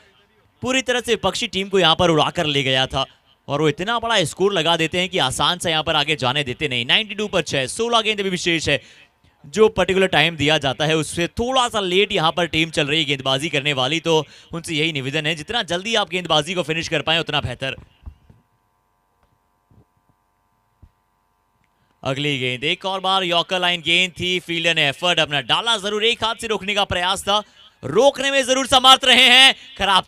पूरी तरह से विपक्षी टीम को यहाँ पर उड़ाकर ले गया था और वो इतना बड़ा स्कोर लगा देते हैं कि आसान से यहाँ पर आगे जाने देते नहीं। 92 पर 6, 16 गेंद भी विशेष है। जो पर्टिकुलर टाइम दिया जाता है उससे थोड़ा सा लेट यहाँ पर टीम चल रही है गेंदबाजी करने वाली, तो उनसे यही निवेदन है जितना जल्दी आप गेंदबाजी को फिनिश कर पाए उतना बेहतर। अगली गेंद एक और बार यॉर्कर लाइन गेंद थी। फील्डर ने एफर्ट अपना डाला, जरूर एक हाथ से रोकने का प्रयास था, रोकने में जरूर समर्थ रहे हैं। खराब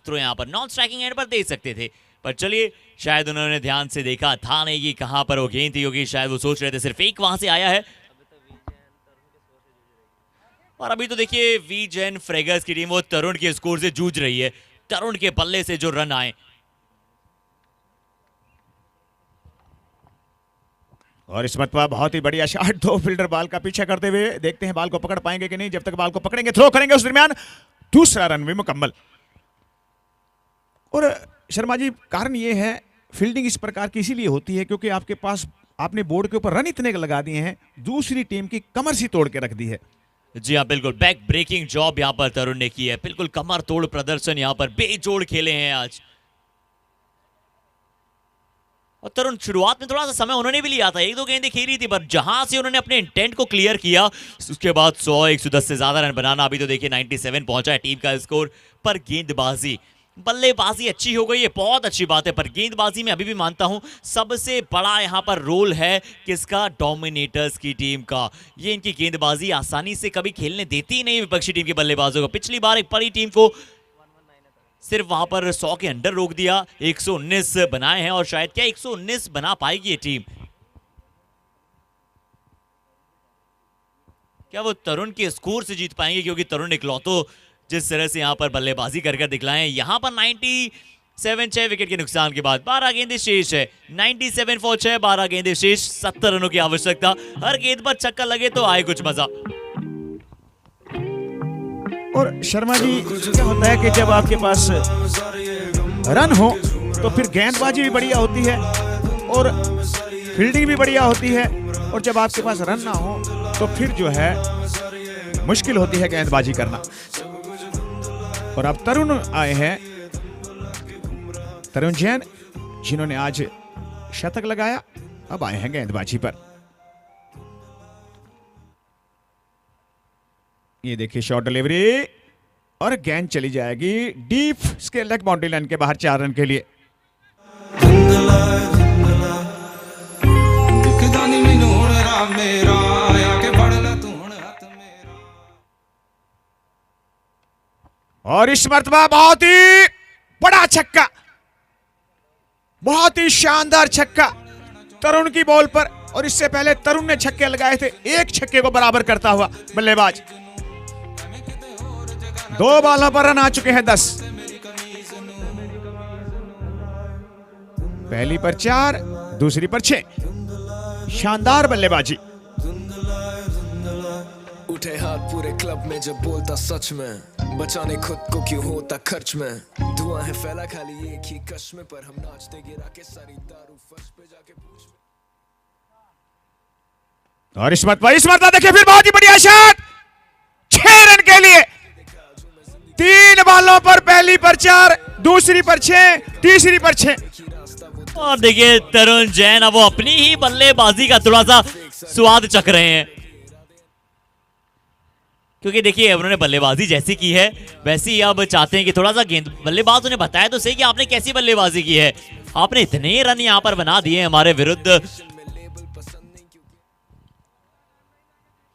थ्रो यहाँ पर नॉन स्ट्राइकिंग एंड पर दे सकते थे, पर चलिए शायद उन्होंने ध्यान से देखा था नहीं कि कहां पर वो गेंद थी, क्योंकि शायद वो सोच रहे थे सिर्फ एक वहां से आया है। और अभी तो देखिए वी जैन फ्रेगर्स की टीम वो तरुण के स्कोर से जूझ रही है, तरुण के बल्ले से जो रन आए। और इस मरतबा बहुत ही बढ़िया शॉट, 2 फील्डर बॉल का पीछा करते हुए, देखते हैं बॉल को पकड़ पाएंगे कि नहीं। जब तक बॉल को पकड़ेंगे थ्रो करेंगे, उस दरमियान दूसरा रन भी मुकम्मल। और शर्मा जी, कारण ये है फील्डिंग इस प्रकार की इसीलिए होती है क्योंकि आपके पास आपने बोर्ड के ऊपर रन इतने लगा दिए हैं, दूसरी टीम की कमर सी तोड़ के रख दी है। जी हाँ, बिल्कुल बैक ब्रेकिंग जॉब यहाँ पर तरुण ने की है, बिल्कुल कमर तोड़ प्रदर्शन यहाँ पर बेजोड़ खेले हैं आज। और तरुण शुरुआत में थोड़ा सा समय उन्होंने भी लिया था, 1-2 गेंदें खेली थी, पर जहां से उन्होंने अपने इंटेंट को क्लियर किया उसके बाद 100-110 से ज्यादा रन बनाना। अभी तो देखिए 97 पहुंचा है टीम का स्कोर। पर गेंदबाजी बल्लेबाजी अच्छी हो गई है, बहुत अच्छी बात है, पर गेंदबाजी में अभी भी मानता हूं सबसे बड़ा यहां पर रोल है किसका, डोमिनेटर्स की टीम का। ये इनकी गेंदबाजी आसानी से कभी खेलने देती ही नहीं विपक्षी टीम के बल्लेबाजों को। पिछली बार एक बड़ी टीम को सिर्फ वहां पर 100 के अंडर रोक दिया, 119 बनाए हैं, और शायद क्या 119 बना पाएगी ये टीम। क्या वो तरुण के स्कोर से जीत पाएंगे, क्योंकि तरुण इकलौतो जिस तरह से यहां पर बल्लेबाजी कर दिखलाएं। यहां पर 97 6 विकेट के नुकसान के बाद 12 गेंदें शेष है, 97 फॉर 6, 12 गेंदें शेष, 70 रनों की आवश्यकता। हर गेंद पर छक्का लगे तो आए कुछ मजा। और शर्मा जी, क्या होता है कि जब आपके पास रन हो तो फिर गेंदबाजी भी बढ़िया होती है और फील्डिंग भी बढ़िया होती है, और जब आपके पास रन ना हो तो फिर जो है मुश्किल होती है गेंदबाजी करना। और अब तरुण आए हैं, तरुण जैन, जिन्होंने आज शतक लगाया, अब आए हैं गेंदबाजी पर। ये देखिए शॉट डिलीवरी और गेंद चली जाएगी deep scale leg boundary line के बाहर 4 रन के लिए। और इस मर्तबा बहुत ही बड़ा छक्का, बहुत ही शानदार छक्का तरुण की बॉल पर। और इससे पहले तरुण ने छक्के लगाए थे, एक छक्के को बराबर करता हुआ बल्लेबाज। 2 बॉलों पर रन आ चुके हैं 10। पहली पर 4, दूसरी पर 6। शानदार बल्लेबाजी। उठे हाथ पूरे क्लब में जब बोलता सच में, बचाने खुद को क्यों होता खर्च में, धुआं है फैला खाली एक ही कश में, पर हम नाचते गिरा के सारी दारू फर्श पे जाके पूछ। और इस मरतबा देखिए फिर बहुत ही बढ़िया शॉट, 6 रन के लिए। 3 बॉलों पर पहली पर 4, दूसरी पर 6, तीसरी पर 6। और देखिए तरुण जैन अब वो अपनी ही बल्लेबाजी का थोड़ा सा स्वाद चख रहे हैं, क्योंकि देखिए उन्होंने बल्लेबाजी जैसी की है वैसी अब चाहते हैं कि थोड़ा सा गेंद, बल्लेबाज उन्हें बताया तो सही कि आपने कैसी बल्लेबाजी की है, आपने इतने रन यहां पर बना दिए हमारे विरुद्ध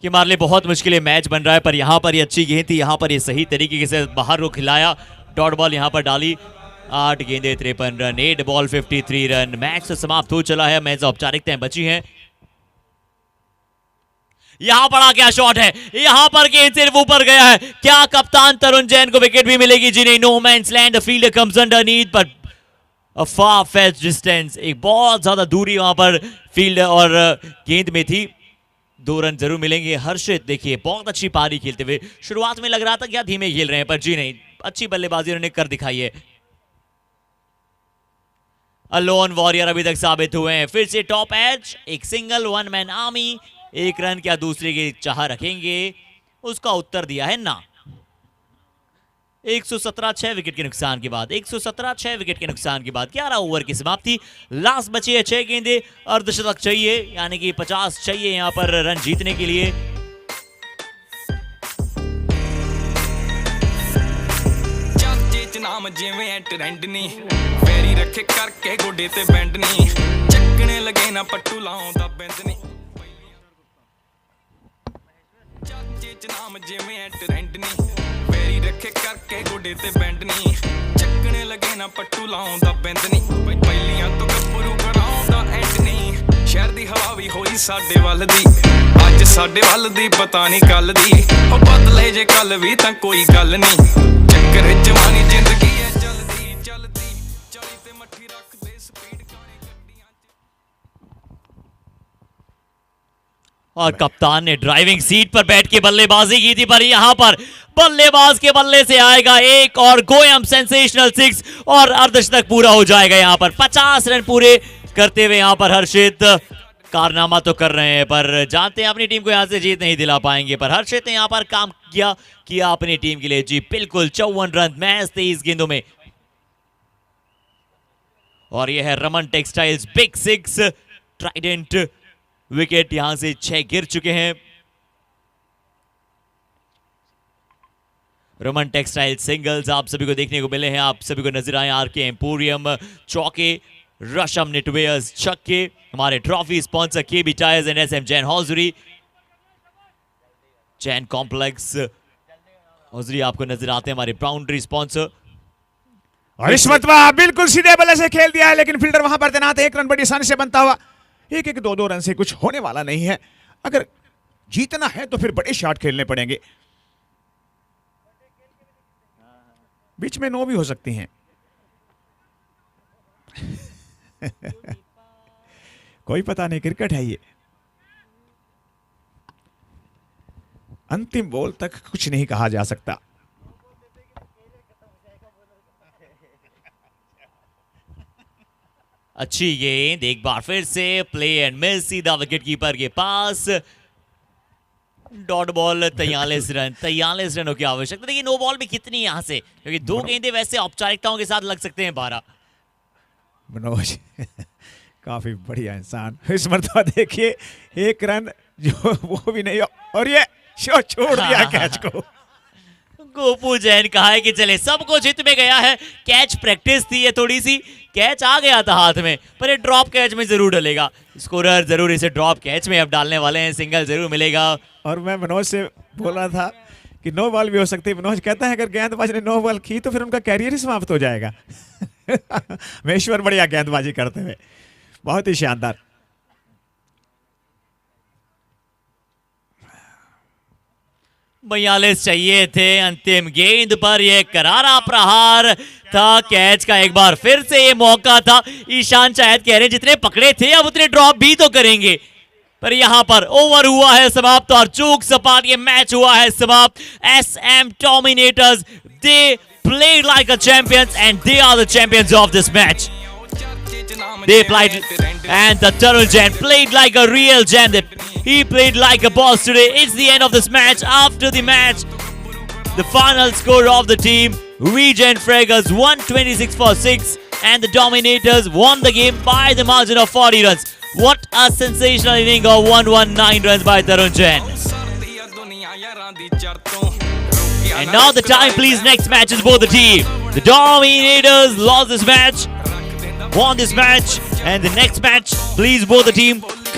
कि हमारे लिए बहुत मुश्किल मैच बन रहा है। पर यहां पर ये अच्छी गेंद थी, यहां पर ये सही तरीके से बाहर को खिलाया, डॉट बॉल यहां पर डाली। 8 गेंदे 53 रन, 8 बॉल 53 रन। मैच समाप्त हो चला है, मैच औपचारिकताएं बची हैं। यहां पर क्या शॉट है, यहां पर गेंद सिर्फ ऊपर गया है। क्या कप्तान तरुण जैन को विकेट भी मिलेगी? जी नहीं, no man's land, fielder comes underneath पर अ फार फेच डिस्टेंस। एक बहुत ज्यादा दूरी वहां पर फील्ड और गेंद में थी। 2 रन जरूर मिलेंगे। हर्षित देखिए बहुत अच्छी पारी खेलते हुए, शुरुआत में लग रहा था क्या धीमे खेल रहे हैं, पर जी नहीं, अच्छी बल्लेबाजी उन्होंने कर दिखाई है। अलोन वॉरियर अभी तक साबित हुए हैं। फिर से टॉप एज, एक सिंगल 1 मैन आर्मी। 1 रन क्या दूसरे की चाह रखेंगे? उसका उत्तर दिया है ना। 117 6 विकेट के नुकसान के बाद, 117 6 विकेट के नुकसान के बाद 11 ओवर की समाप्ति। लास्ट बची है 6 गेंदे, अर्धशतक चाहिए, यानी कि 50 चाहिए यहां पर रन जीतने के लिए। नाम जिवें ट्रेंड नी, फेरी रखे करके गोडे ते बैंड नी, चक्कने लगे ना पट्टू लाउंदा बिंद नी। चाचे च नाम जिवें ट्रेंड नी, फेरी रखे करके गोडे ते बैंड नी, चक्कने लगे ना पट्टू लाउंदा बिंद नी। पहिलियां तो गब्बरू कराउंदा एंड नी, शहर दी हवा भी होई साडे वल दी, अज साडे वल दी पता नहीं कल दी, ओ बदले जे कल भी तां कोई गल नी। चक्कर जवानी जिंदगी है चलदी चलदी, चली ते मट्ठी रख दे स्पीड गाने गड्डियां च। और कप्तान ने ड्राइविंग सीट पर बैठ के बल्लेबाजी की थी, पर यहां पर बल्लेबाज के बल्ले से आएगा एक और गोयम सेंसेशनल 6 और अर्धशतक पूरा हो जाएगा। यहां पर 50 रन पूरे करते हुए यहां पर हर्षित कारनामा तो कर रहे हैं, पर जानते हैं अपनी टीम को यहां से जीत नहीं दिला पाएंगे। पर हर्षित ने यहां पर काम किया अपनी टीम के लिए जी, बिल्कुल 54 रन मैच 23 गेंदों में। और यह है Raman textiles big 6 Trident wicket, यहां से 6 गिर चुके हैं। रमन टेक्सटाइल सिंगल्स आप सभी को देखने को मिले हैं, आप सभी को नजर आए आरके एम्पोरियम चौके, रशम निटवेयर्स छक्के, हमारे trophy sponsor KB tyres and SM Jain hosiery, Jain complex hosiery आपको नजर आते हैं हमारे बाउंड्री स्पॉन्सर। और इस मरतबा बिल्कुल सीधे बल्ले से खेल दिया है, लेकिन फील्डर वहां पर तैनात है। 1 रन बड़ी आसानी से बनता हुआ, 1-1 2-2 रन से कुछ होने वाला नहीं है। अगर जीतना है तो फिर बड़े शॉट खेलने पड़ेंगे, बीच में नो भी हो सकती हैं। कोई पता नहीं, क्रिकेट है ये। अंतिम बॉल तक कुछ नहीं कहा जा सकता। अच्छी गेंद, एक बार फिर से प्ले एंड मिस, सीधा विकेट कीपर के पास। डॉट बॉल 43 रनों की आवश्यकता। देखिए नो बॉल में कितनी यहाँ से, क्योंकि 2 गेंदें वैसे औपचारिकताओं के साथ लग सकते हैं 12। मनोज काफी बढ़िया इंसान। इस मरतबा देखिए 1 रन जो वो भी नहीं, और ये छोड़ दिया कैच को। गोपू जैन कहा है कि चले सब कुछ हित में गया है, कैच प्रैक्टिस थी ये थोड़ी सी, कैच आ गया था हाथ में, पर ये ड्रॉप कैच में जरूर डलेगा। स्कोरर जरूर इसे ड्रॉप कैच में अब डालने वाले हैं, सिंगल जरूर मिलेगा। और मैं मनोज से बोल रहा था कि नो बॉल भी हो सकती है। मनोज कहता है अगर गेंदबाज ने नो बॉल की तो फिर उनका कैरियर ही समाप्त हो जाएगा। महेश्वर बढ़िया गेंदबाजी करते हुए, बहुत ही शानदार। बयालीस चाहिए थे अंतिम गेंद पर, यह करारा प्रहार था। कैच का एक बार फिर से ये मौका था। ईशान शायद कह रहे हैं जितने पकड़े थे अब उतने ड्रॉप भी तो करेंगे, पर यहां पर ओवर हुआ है समाप्त और चूक सपाट ये मैच हुआ है समाप्त। SM Dominators, they played like a champions and they are the champions of this match. They played, and the Tarun Jain played like a real gem. He played like a boss today. It's the end of this match. After the match, the final score of the team, Regen Fraggers 126-6, and the Dominators won the game by the margin of 40 runs. What a sensational inning of 119 runs by Tarun Jain. And now the time, please, next matches both the team. The Dominators lost this match, won this match, and the next match, please, both the team